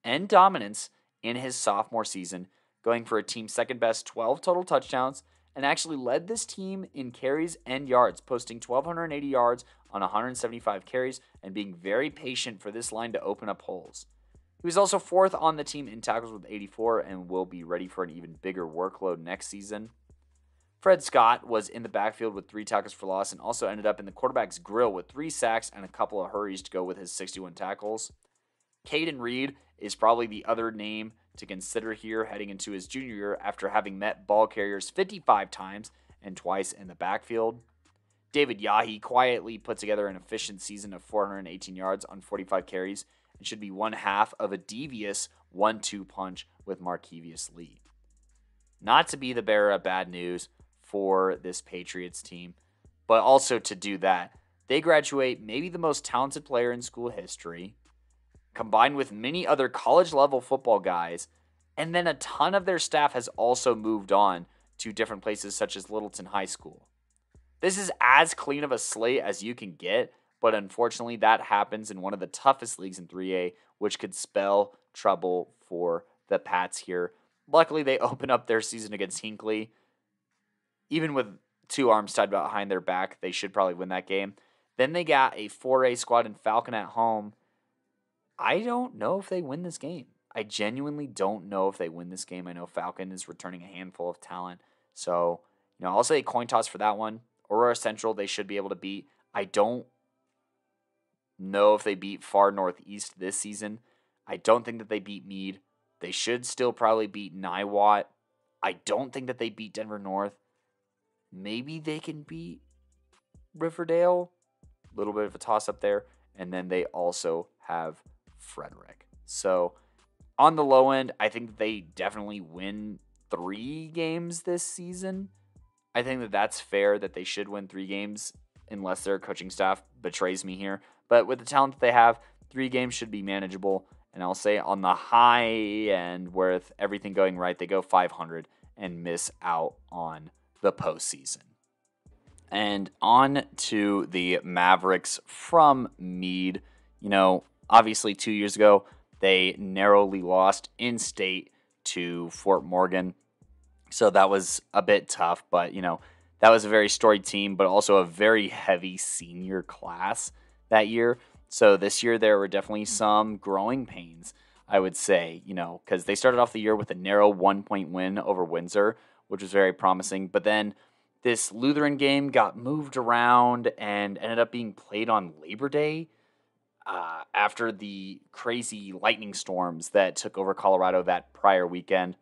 and dominance in his sophomore season, going for a team second best 12 total touchdowns, and actually led this team in carries and yards, posting 1,280 yards on 175 carries and being very patient for this line to open up holes. He was also 4th on the team in tackles with 84 and will be ready for an even bigger workload next season. Fred Scott was in the backfield with 3 tackles for loss and also ended up in the quarterback's grill with 3 sacks and a couple of hurries to go with his 61 tackles. Caden Reed is probably the other name to consider here heading into his junior year after having met ball carriers 55 times and twice in the backfield. David Yahi quietly put together an efficient season of 418 yards on 45 carries and should be one half of a devious 1-2 punch with Markevious Lee. Not to be the bearer of bad news for this Patriots team, but also to do that, they graduate maybe the most talented player in school history, combined with many other college-level football guys, and then a ton of their staff has also moved on to different places such as Littleton High School. This is as clean of a slate as you can get, but unfortunately that happens in one of the toughest leagues in 3A, which could spell trouble for the Pats here. Luckily, they open up their season against Hinckley. Even with 2 arms tied behind their back, they should probably win that game. Then they got a 4A squad in Falcon at home. I don't know if they win this game. I genuinely don't know if they win this game. I know Falcon is returning a handful of talent. So, I'll say a coin toss for that one. Aurora Central, they should be able to beat. I don't know if they beat Far Northeast this season. I don't think that they beat Mead. They should still probably beat NIWOT. I don't think that they beat Denver North. Maybe they can beat Riverdale. A little bit of a toss-up there. And then they also have Frederick. So on the low end, I think they definitely win 3 games this season. I think that that's fair, that they should win 3 games unless their coaching staff betrays me here. But with the talent that they have, 3 games should be manageable. And I'll say on the high end, with everything going right, they go 500 and miss out on the postseason. And on to the Mavericks from Mead. Obviously 2 years ago, they narrowly lost in state to Fort Morgan. So that was a bit tough, but, that was a very storied team, but also a very heavy senior class that year. So this year there were definitely some growing pains, I would say, because they started off the year with a narrow 1-point win over Windsor, which was very promising. But then this Lutheran game got moved around and ended up being played on Labor Day after the crazy lightning storms that took over Colorado that prior weekend.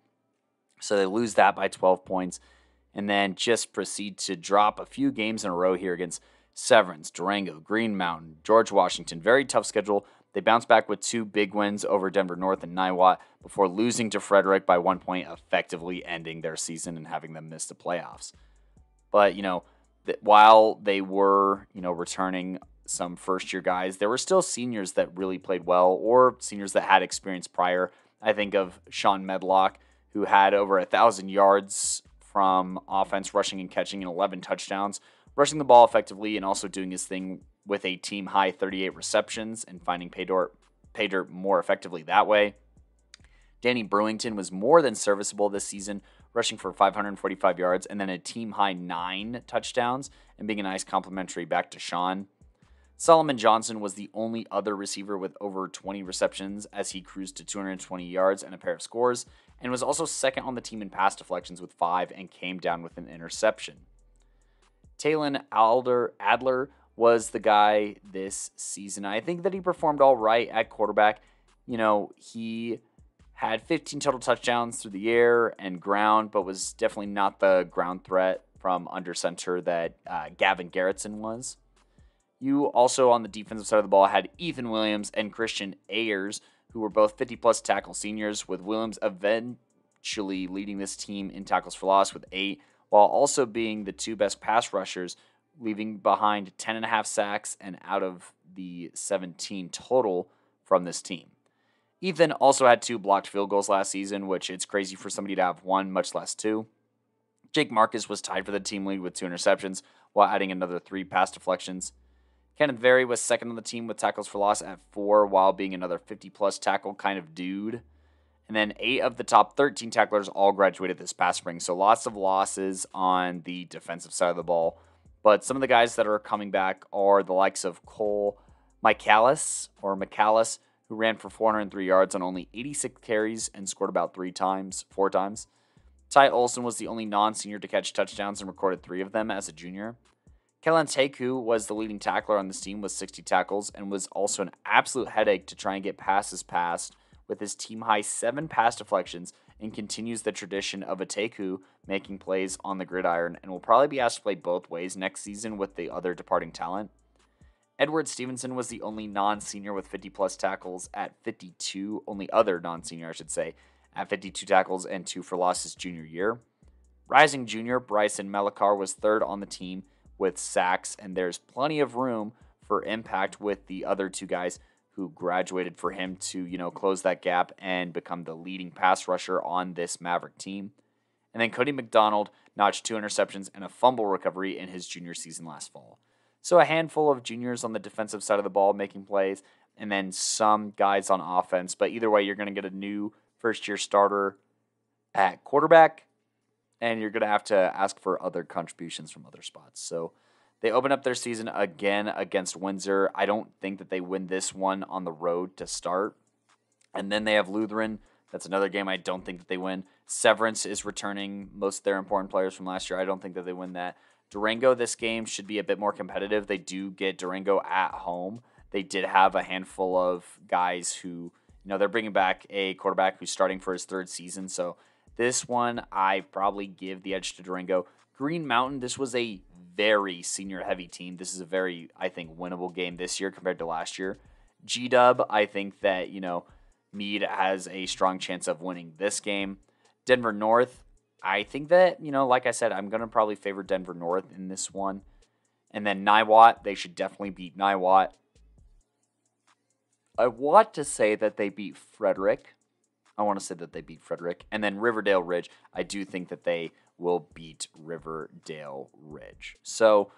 So they lose that by 12 points and then just proceed to drop a few games in a row here against Severance, Durango, Green Mountain, George Washington. Very tough schedule. They bounced back with 2 big wins over Denver North and NIWOT before losing to Frederick by 1 point, effectively ending their season and having them miss the playoffs. But, while they were, returning some first-year guys, there were still seniors that really played well, or seniors that had experience prior. I think of Sean Medlock, who had over 1,000 yards from offense, rushing and catching, and 11 touchdowns, rushing the ball effectively and also doing his thing with a team-high 38 receptions and finding pay dirt more effectively that way. Danny Brewington was more than serviceable this season, rushing for 545 yards and then a team-high 9 touchdowns and being a nice complimentary back to Sean. Solomon Johnson was the only other receiver with over 20 receptions as he cruised to 220 yards and a pair of scores, and was also second on the team in pass deflections with 5 and came down with an interception. Talon Adler was the guy this season. I think that he performed all right at quarterback. He had 15 total touchdowns through the air and ground, but was definitely not the ground threat from under center that Gavin Garrettson was. You also, on the defensive side of the ball, had Ethan Williams and Christian Ayers, who were both 50-plus tackle seniors, with Williams eventually leading this team in tackles for loss with 8, while also being the 2 best pass rushers, leaving behind 10.5 sacks and out of the 17 total from this team. Ethan also had 2 blocked field goals last season, which it's crazy for somebody to have 1, much less 2. Jake Marcus was tied for the team lead with 2 interceptions, while adding another 3 pass deflections. Kenneth Very was second on the team with tackles for loss at 4, while being another 50-plus tackle kind of dude. And then 8 of the top 13 tacklers all graduated this past spring, so lots of losses on the defensive side of the ball. But some of the guys that are coming back are the likes of Cole McCallis, who ran for 403 yards on only 86 carries and scored about 4 times. Ty Olson was the only non-senior to catch touchdowns and recorded 3 of them as a junior. Kellen Teku was the leading tackler on this team with 60 tackles and was also an absolute headache to try and get passes passed with his team-high 7 pass deflections, and continues the tradition of a Teku making plays on the gridiron and will probably be asked to play both ways next season with the other departing talent. Edward Stevenson was the only non-senior with 50-plus tackles at 52, only other non-senior, I should say, at 52 tackles and 2 for loss his junior year. Rising junior Bryson Melikar was third on the team with sacks, and there's plenty of room for impact with the other 2 guys who graduated for him to, close that gap and become the leading pass rusher on this Maverick team. And then Cody McDonald notched 2 interceptions and a fumble recovery in his junior season last fall. So a handful of juniors on the defensive side of the ball making plays, and then some guys on offense. But either way, you're going to get a new first-year starter at quarterback, and you're going to have to ask for other contributions from other spots. So they open up their season again against Windsor. I don't think that they win this one on the road to start. And then they have Lutheran. That's another game I don't think that they win. Severance is returning most of their important players from last year. I don't think that they win that. Durango, this game should be a bit more competitive. They do get Durango at home. They did have a handful of guys who, they're bringing back a quarterback who's starting for his 3rd season. So this one, I probably give the edge to Durango. Green Mountain, this was a very senior-heavy team. This is a very, I think, winnable game this year compared to last year. G-Dub, I think that, Mead has a strong chance of winning this game. Denver North, I think that, like I said, I'm going to probably favor Denver North in this one. And then NIWOT, they should definitely beat NIWOT. I want to say that they beat Frederick. And then Riverdale Ridge, I do think that they will beat Riverdale Ridge. So,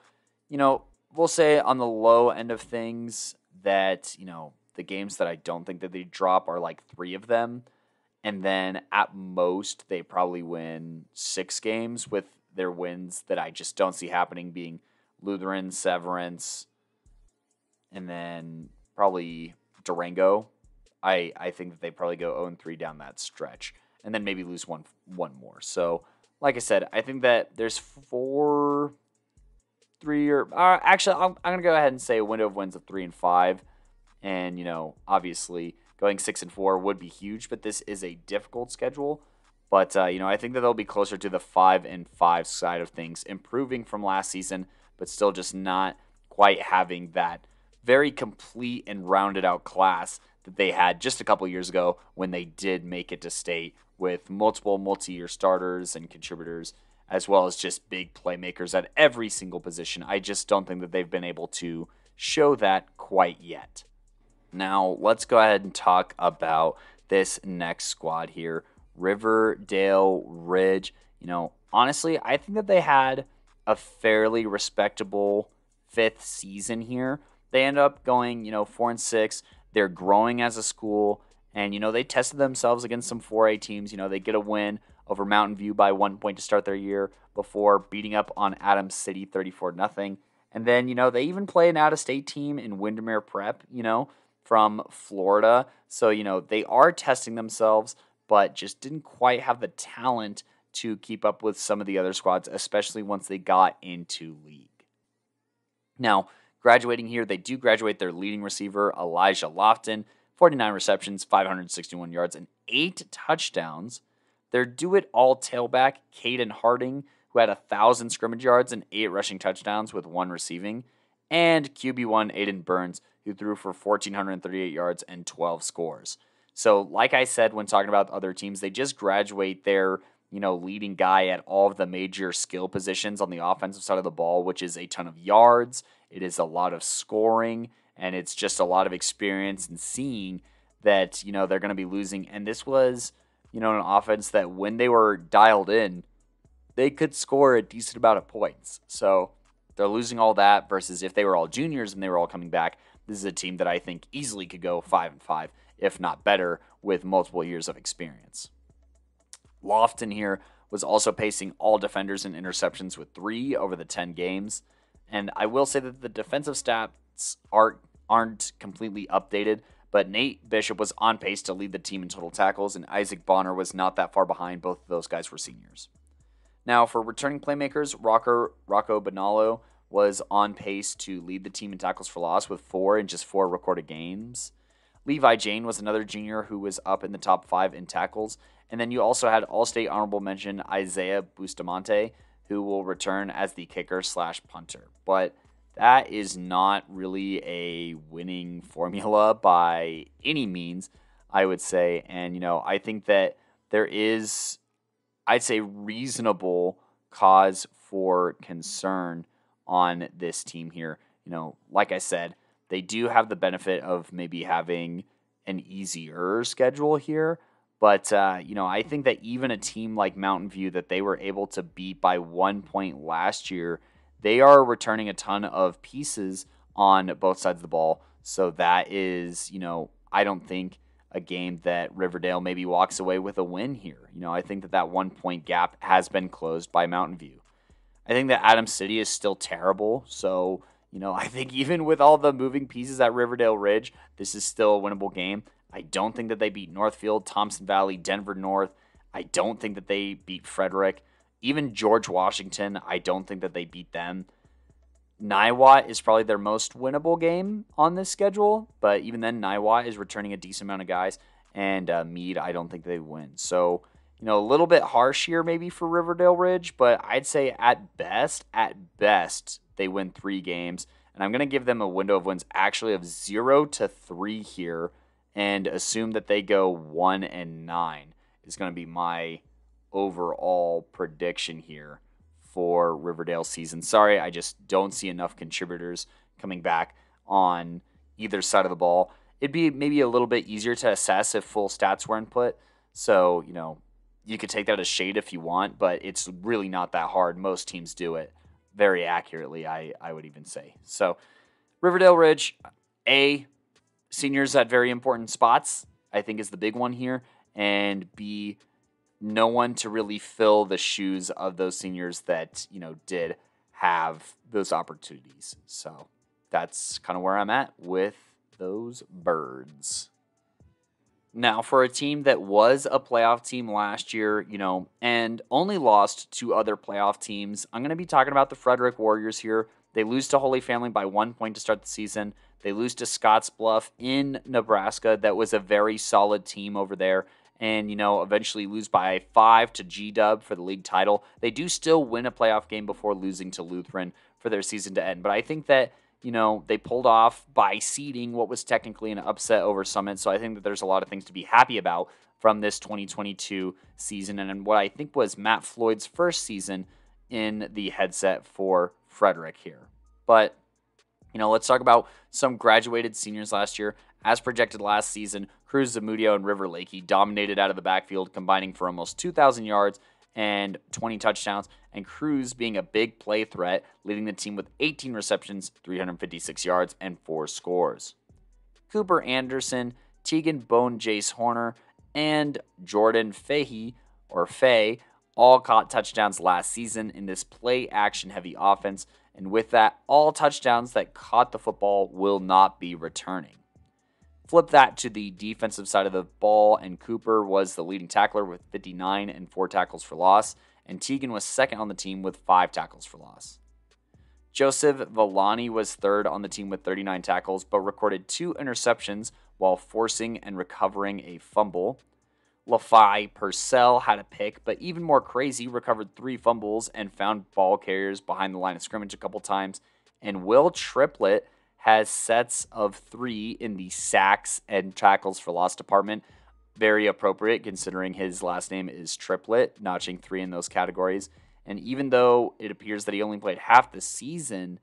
we'll say on the low end of things that, the games that I don't think that they drop are like 3 of them. And then at most, they probably win 6 games, with their wins that I just don't see happening being Lutheran, Severance, and then probably Durango. I think that they probably go 0-3 down that stretch, and then maybe lose one more. So, like I said, I think that there's 4, 3, or actually, I'm going to go ahead and say a window of wins of 3 and 5. And, obviously going 6-4 would be huge, but this is a difficult schedule. But, I think that they'll be closer to the 5-5 side of things, improving from last season, but still just not quite having that very complete and rounded out class that they had just a couple years ago when they did make it to state with multiple multi-year starters and contributors, as well as just big playmakers at every single position. I just don't think that they've been able to show that quite yet. Now, let's go ahead and talk about this next squad here, Riverdale Ridge. Honestly, I think that they had a fairly respectable 5th season here. They end up going, 4-6. They're growing as a school, and, they tested themselves against some 4A teams. They get a win over Mountain View by 1 point to start their year before beating up on Adams City 34-0. And then, they even play an out-of-state team in Windermere Prep, from Florida. So, they are testing themselves, but just didn't quite have the talent to keep up with some of the other squads, especially once they got into league. Now, Graduating here, they do graduate their leading receiver, Elijah Lofton, 49 receptions, 561 yards, and 8 touchdowns. Their do-it-all tailback, Caden Harding, who had 1,000 scrimmage yards and 8 rushing touchdowns with 1 receiving, and QB1 Aiden Burns, who threw for 1,438 yards and 12 scores. So, like I said when talking about other teams, they just graduate their leading guy at all of the major skill positions on the offensive side of the ball, which is a ton of yards. It is a lot of scoring, and it's just a lot of experience and seeing that, they're going to be losing. And this was, an offense that when they were dialed in, they could score a decent amount of points. So they're losing all that versus if they were all juniors and they were all coming back, this is a team that I think easily could go 5-5, if not better, with multiple years of experience. Lofton here was also pacing all defenders in interceptions with 3 over the 10 games. And I will say that the defensive stats aren't completely updated, but Nate Bishop was on pace to lead the team in total tackles, and Isaac Bonner was not that far behind. Both of those guys were seniors. Now, for returning playmakers, Rocco Bonallo was on pace to lead the team in tackles for loss with 4 in just 4 recorded games. Levi Jane was another junior who was up in the top 5 in tackles. And then you also had All-State honorable mention Isaiah Bustamante, who will return as the kicker/punter. But that is not really a winning formula by any means, I would say. And, I think that there is, I'd say, reasonable cause for concern on this team here. Like I said, they do have the benefit of maybe having an easier schedule here. But, I think that even a team like Mountain View that they were able to beat by 1 point last year, they are returning a ton of pieces on both sides of the ball. So that is, I don't think a game that Riverdale maybe walks away with a win here. I think that 1 point gap has been closed by Mountain View. I think that Adams City is still terrible. So, I think even with all the moving pieces at Riverdale Ridge, this is still a winnable game. I don't think that they beat Northfield, Thompson Valley, Denver North. I don't think that they beat Frederick. Even George Washington, I don't think that they beat them. NIWOT is probably their most winnable game on this schedule, but even then, NIWOT is returning a decent amount of guys, and Mead, I don't think they win. So, a little bit harsh here maybe for Riverdale Ridge, but I'd say at best, they win 3 games, and I'm going to give them a window of wins actually of 0 to 3 here, and assume that they go 1-9 is going to be my overall prediction here for Riverdale season. Sorry, I just don't see enough contributors coming back on either side of the ball. It'd be maybe a little bit easier to assess if full stats were input. So, you could take that as shade if you want, but it's really not that hard. Most teams do it very accurately, I would even say. So, Riverdale Ridge, seniors at very important spots, I think is the big one here. And B, no one to really fill the shoes of those seniors that, did have those opportunities. So that's kind of where I'm at with those birds. Now, for a team that was a playoff team last year, and only lost to other playoff teams, I'm going to be talking about the Frederick Warriors here. They lose to Holy Family by 1 point to start the season. They lose to Scottsbluff in Nebraska. That was a very solid team over there. And, eventually lose by 5 to G-Dub for the league title. They do still win a playoff game before losing to Lutheran for their season to end. But I think that, they pulled off by seeding what was technically an upset over Summit. So I think that there's a lot of things to be happy about from this 2022 season. And what I think was Matt Floyd's first season in the headset for Frederick here. But, let's talk about some graduated seniors last year. As projected last season, Cruz, Zamudio, and River Lakey dominated out of the backfield, combining for almost 2,000 yards and 20 touchdowns, and Cruz being a big play threat, leading the team with 18 receptions, 356 yards, and 4 scores. Cooper Anderson, Tegan Bone Jace Horner, and Jordan Fahey, or Fay, all caught touchdowns last season in this play-action-heavy offense, and with that, all touchdowns that caught the football will not be returning. Flip that to the defensive side of the ball, and Cooper was the leading tackler with 59 and 4 tackles for loss, and Tegan was second on the team with 5 tackles for loss. Joseph Villani was third on the team with 39 tackles, but recorded 2 interceptions while forcing and recovering a fumble. LaFi Purcell had a pick, but even more crazy, recovered 3 fumbles and found ball carriers behind the line of scrimmage a couple times. And Will Triplett has sets of 3 in the sacks and tackles for loss department. Very appropriate considering his last name is Triplett, notching 3 in those categories. And even though it appears that he only played half the season,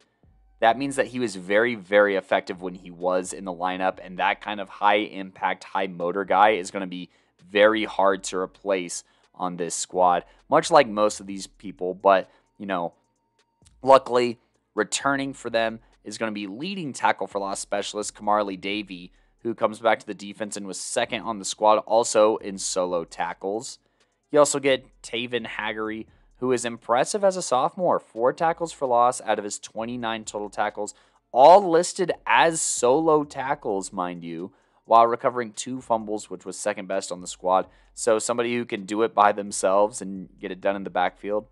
that means that he was very, very effective when he was in the lineup. And that kind of high impact, high motor guy is going to be very hard to replace on this squad, much like most of these people. But, luckily, returning for them is going to be leading tackle for loss specialist Kamarly Davey, who comes back to the defense and was second on the squad, also in solo tackles. You also get Taven Haggery, who is impressive as a sophomore. 4 tackles for loss out of his 29 total tackles, all listed as solo tackles, mind you, while recovering 2 fumbles, which was second best on the squad. So somebody who can do it by themselves and get it done in the backfield.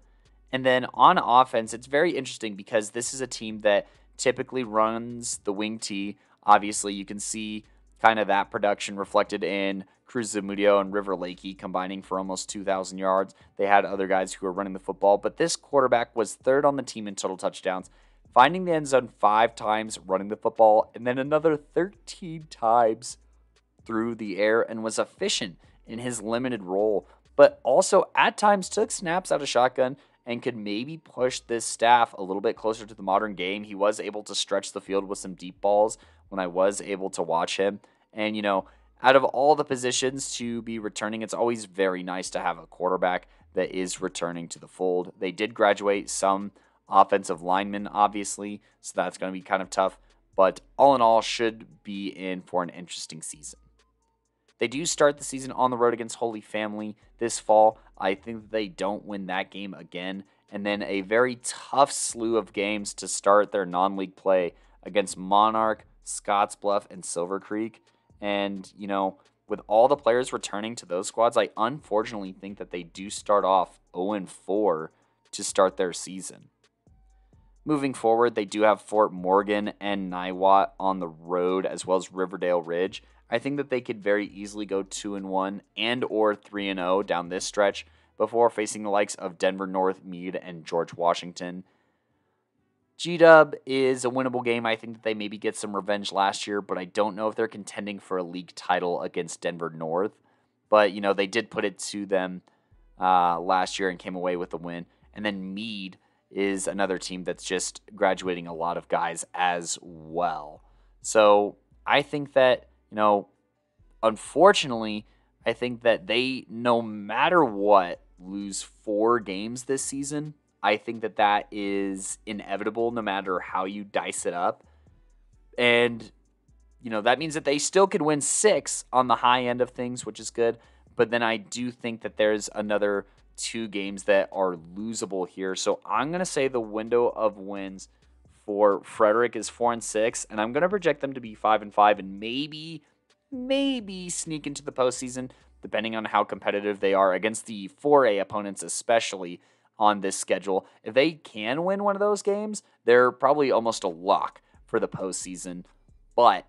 And then on offense, it's very interesting because this is a team that typically runs the wing T. Obviously, you can see kind of that production reflected in Cruz Zamudio and River Lakey combining for almost 2,000 yards. They had other guys who were running the football, but this quarterback was third on the team in total touchdowns, finding the end zone 5 times running the football, and then another 13 times through the air, and was efficient in his limited role, but also at times took snaps out of shotgun and could maybe push this staff a little bit closer to the modern game. He was able to stretch the field with some deep balls when I was able to watch him. And, out of all the positions to be returning, it's always very nice to have a quarterback that is returning to the fold. They did graduate some offensive linemen, obviously, so that's going to be kind of tough. But all in all, should be in for an interesting season. They do start the season on the road against Holy Family this fall. I think that they don't win that game again. And then a very tough slew of games to start their non-league play against Monarch, Scottsbluff, and Silver Creek. And, with all the players returning to those squads, I unfortunately think that they do start off 0-4 to start their season. Moving forward, they do have Fort Morgan and NIWOT on the road, as well as Riverdale Ridge. I think that they could very easily go 2-1 and or 3-0 down this stretch before facing the likes of Denver North, Mead, and George Washington. G-Dub is a winnable game. I think that they maybe get some revenge last year, but I don't know if they're contending for a league title against Denver North. But, they did put it to them last year and came away with the win. And then Mead is another team that's just graduating a lot of guys as well. So I think that, unfortunately, I think that they, no matter what, lose 4 games this season. I think that that is inevitable no matter how you dice it up. And, that means that they still could win 6 on the high end of things, which is good. But then I do think that there's another 2 games that are losable here. So I'm going to say the window of wins for Frederick is 4-6, and I'm going to project them to be 5-5 and maybe sneak into the postseason, depending on how competitive they are against the 4A opponents, especially on this schedule. If they can win one of those games, they're probably almost a lock for the postseason. But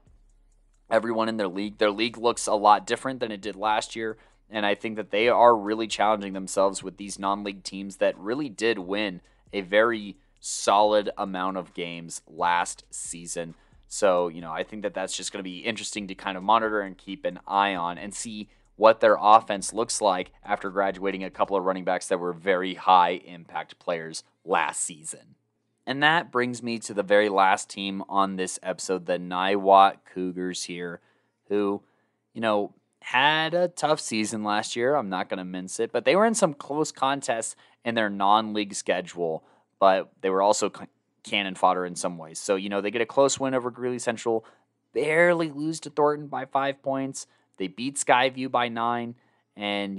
everyone in their league looks a lot different than it did last year, and I think that they are really challenging themselves with these non-league teams that really did win a very solid amount of games last season. So, I think that that's just going to be interesting to kind of monitor and keep an eye on and see what their offense looks like after graduating a couple of running backs that were very high impact players last season. And that brings me to the very last team on this episode, the NIWOT Cougars here, who, had a tough season last year. I'm not going to mince it, but they were in some close contests in their non-league schedule, but they were also cannon fodder in some ways. So, they get a close win over Greeley Central, barely lose to Thornton by 5 points. They beat Skyview by 9, and,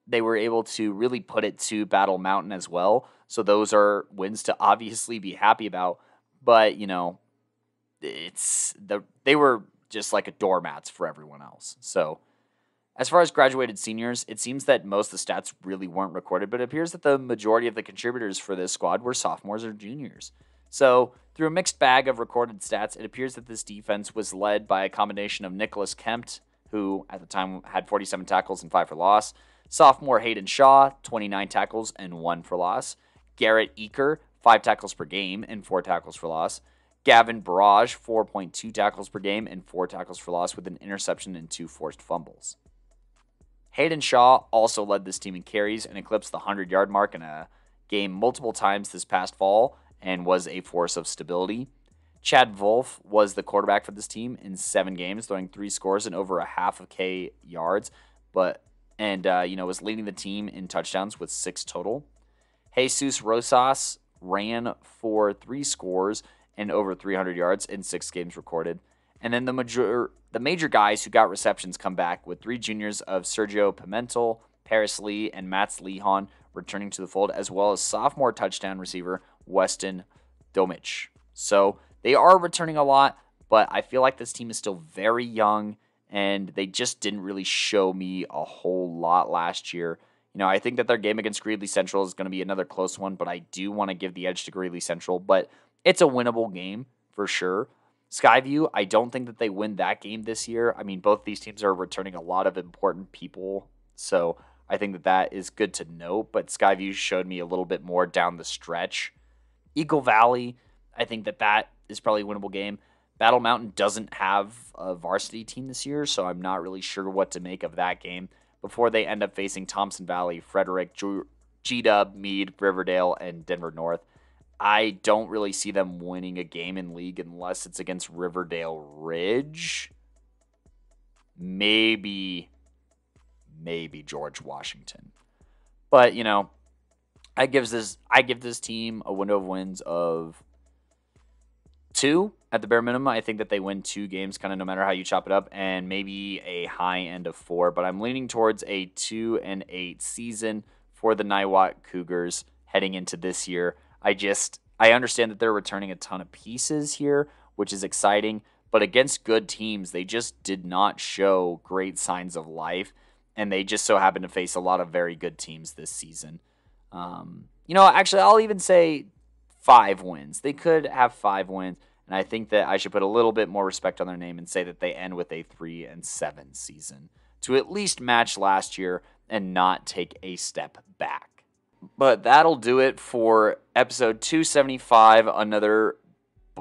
they were able to really put it to Battle Mountain as well. So those are wins to obviously be happy about. But, they were just like a doormats for everyone else. So as far as graduated seniors, it seems that most of the stats really weren't recorded, but it appears that the majority of the contributors for this squad were sophomores or juniors. So, through a mixed bag of recorded stats, it appears that this defense was led by a combination of Nicholas Kempt, who at the time had 47 tackles and 5 for loss, sophomore Hayden Shaw, 29 tackles and 1 for loss, Garrett Eaker, 5 tackles per game and 4 tackles for loss, Gavin Barrage, 4.2 tackles per game and 4 tackles for loss with an interception and 2 forced fumbles. Hayden Shaw also led this team in carries and eclipsed the 100-yard mark in a game multiple times this past fall and was a force of stability. Chad Wolf was the quarterback for this team in 7 games, throwing 3 scores and over a half of K yards, was leading the team in touchdowns with 6 total. Jesus Rosas ran for 3 scores and over 300 yards in 6 games recorded. And then the major guys who got receptions come back with 3 juniors of Sergio Pimentel, Paris Lee, and Mats Lehon returning to the fold, as well as sophomore touchdown receiver Weston Domich. So they are returning a lot, but I feel like this team is still very young, and they just didn't really show me a whole lot last year. I think that their game against Greeley Central is going to be another close one, but I do want to give the edge to Greeley Central. But it's a winnable game for sure. Skyview, I don't think that they win that game this year. I mean, both these teams are returning a lot of important people, so I think that is good to note. But Skyview showed me a little bit more down the stretch. Eagle Valley, I think that is probably a winnable game. Battle Mountain doesn't have a varsity team this year, so I'm not really sure what to make of that game before they end up facing Thompson Valley, Frederick, G-Dub, Mead, Riverdale, and Denver North. I don't really see them winning a game in league unless it's against Riverdale Ridge. Maybe George Washington. But, I give this team a window of wins of 2 at the bare minimum. I think that they win 2 games, kind of no matter how you chop it up, and maybe a high end of 4. But I'm leaning towards a 2-8 season for the NIWOT Cougars heading into this year. I understand that they're returning a ton of pieces here, which is exciting, but against good teams, they just did not show great signs of life, and they just so happen to face a lot of very good teams this season. Actually, I'll even say 5 wins. They could have 5 wins, and I think that I should put a little bit more respect on their name and say that they end with a 3-7 season to at least match last year and not take a step back. But that'll do it for episode 275, another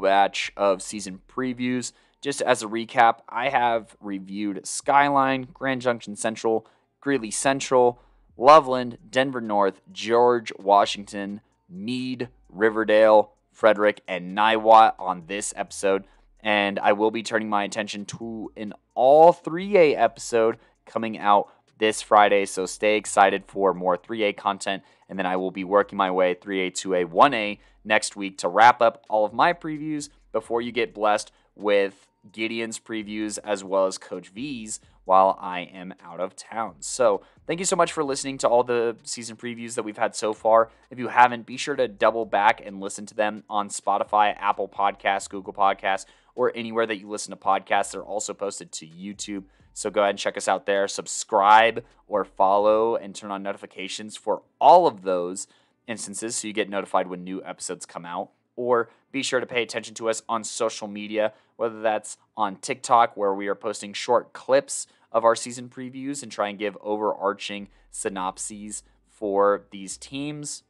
batch of season previews. Just as a recap, I have reviewed Skyline, Grand Junction Central, Greeley Central, Loveland, Denver North, George Washington, Mead, Riverdale, Frederick, and NIWOT on this episode. And I will be turning my attention to an all 3A episode coming out this Friday, so stay excited for more 3A content, and then I will be working my way 3A, 2A, 1A next week to wrap up all of my previews before you get blessed with Gideon's previews as well as Coach V's while I am out of town. So thank you so much for listening to all the season previews that we've had so far. If you haven't, be sure to double back and listen to them on Spotify, Apple Podcasts, Google Podcasts, or anywhere that you listen to podcasts. They're also posted to YouTube. So go ahead and check us out there. Subscribe or follow and turn on notifications for all of those instances so you get notified when new episodes come out. Or be sure to pay attention to us on social media, whether that's on TikTok, where we are posting short clips of our season previews and try and give overarching synopses for these teams.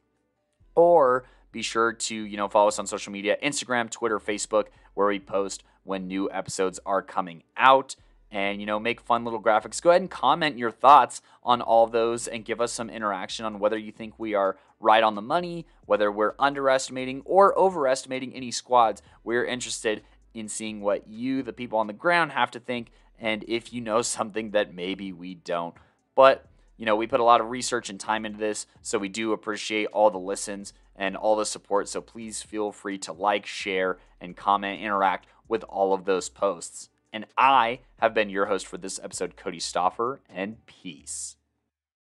Or be sure to, follow us on social media, Instagram, Twitter, Facebook, where we post when new episodes are coming out. And, make fun little graphics. Go ahead and comment your thoughts on all of those and give us some interaction on whether you think we are right on the money, whether we're underestimating or overestimating any squads. We're interested in seeing what you, the people on the ground, have to think, and if you know something that maybe we don't. But, we put a lot of research and time into this, so we do appreciate all the listens and all the support. So please feel free to like, share, and comment, interact with all of those posts. And I have been your host for this episode, Cody Stauffer, and peace.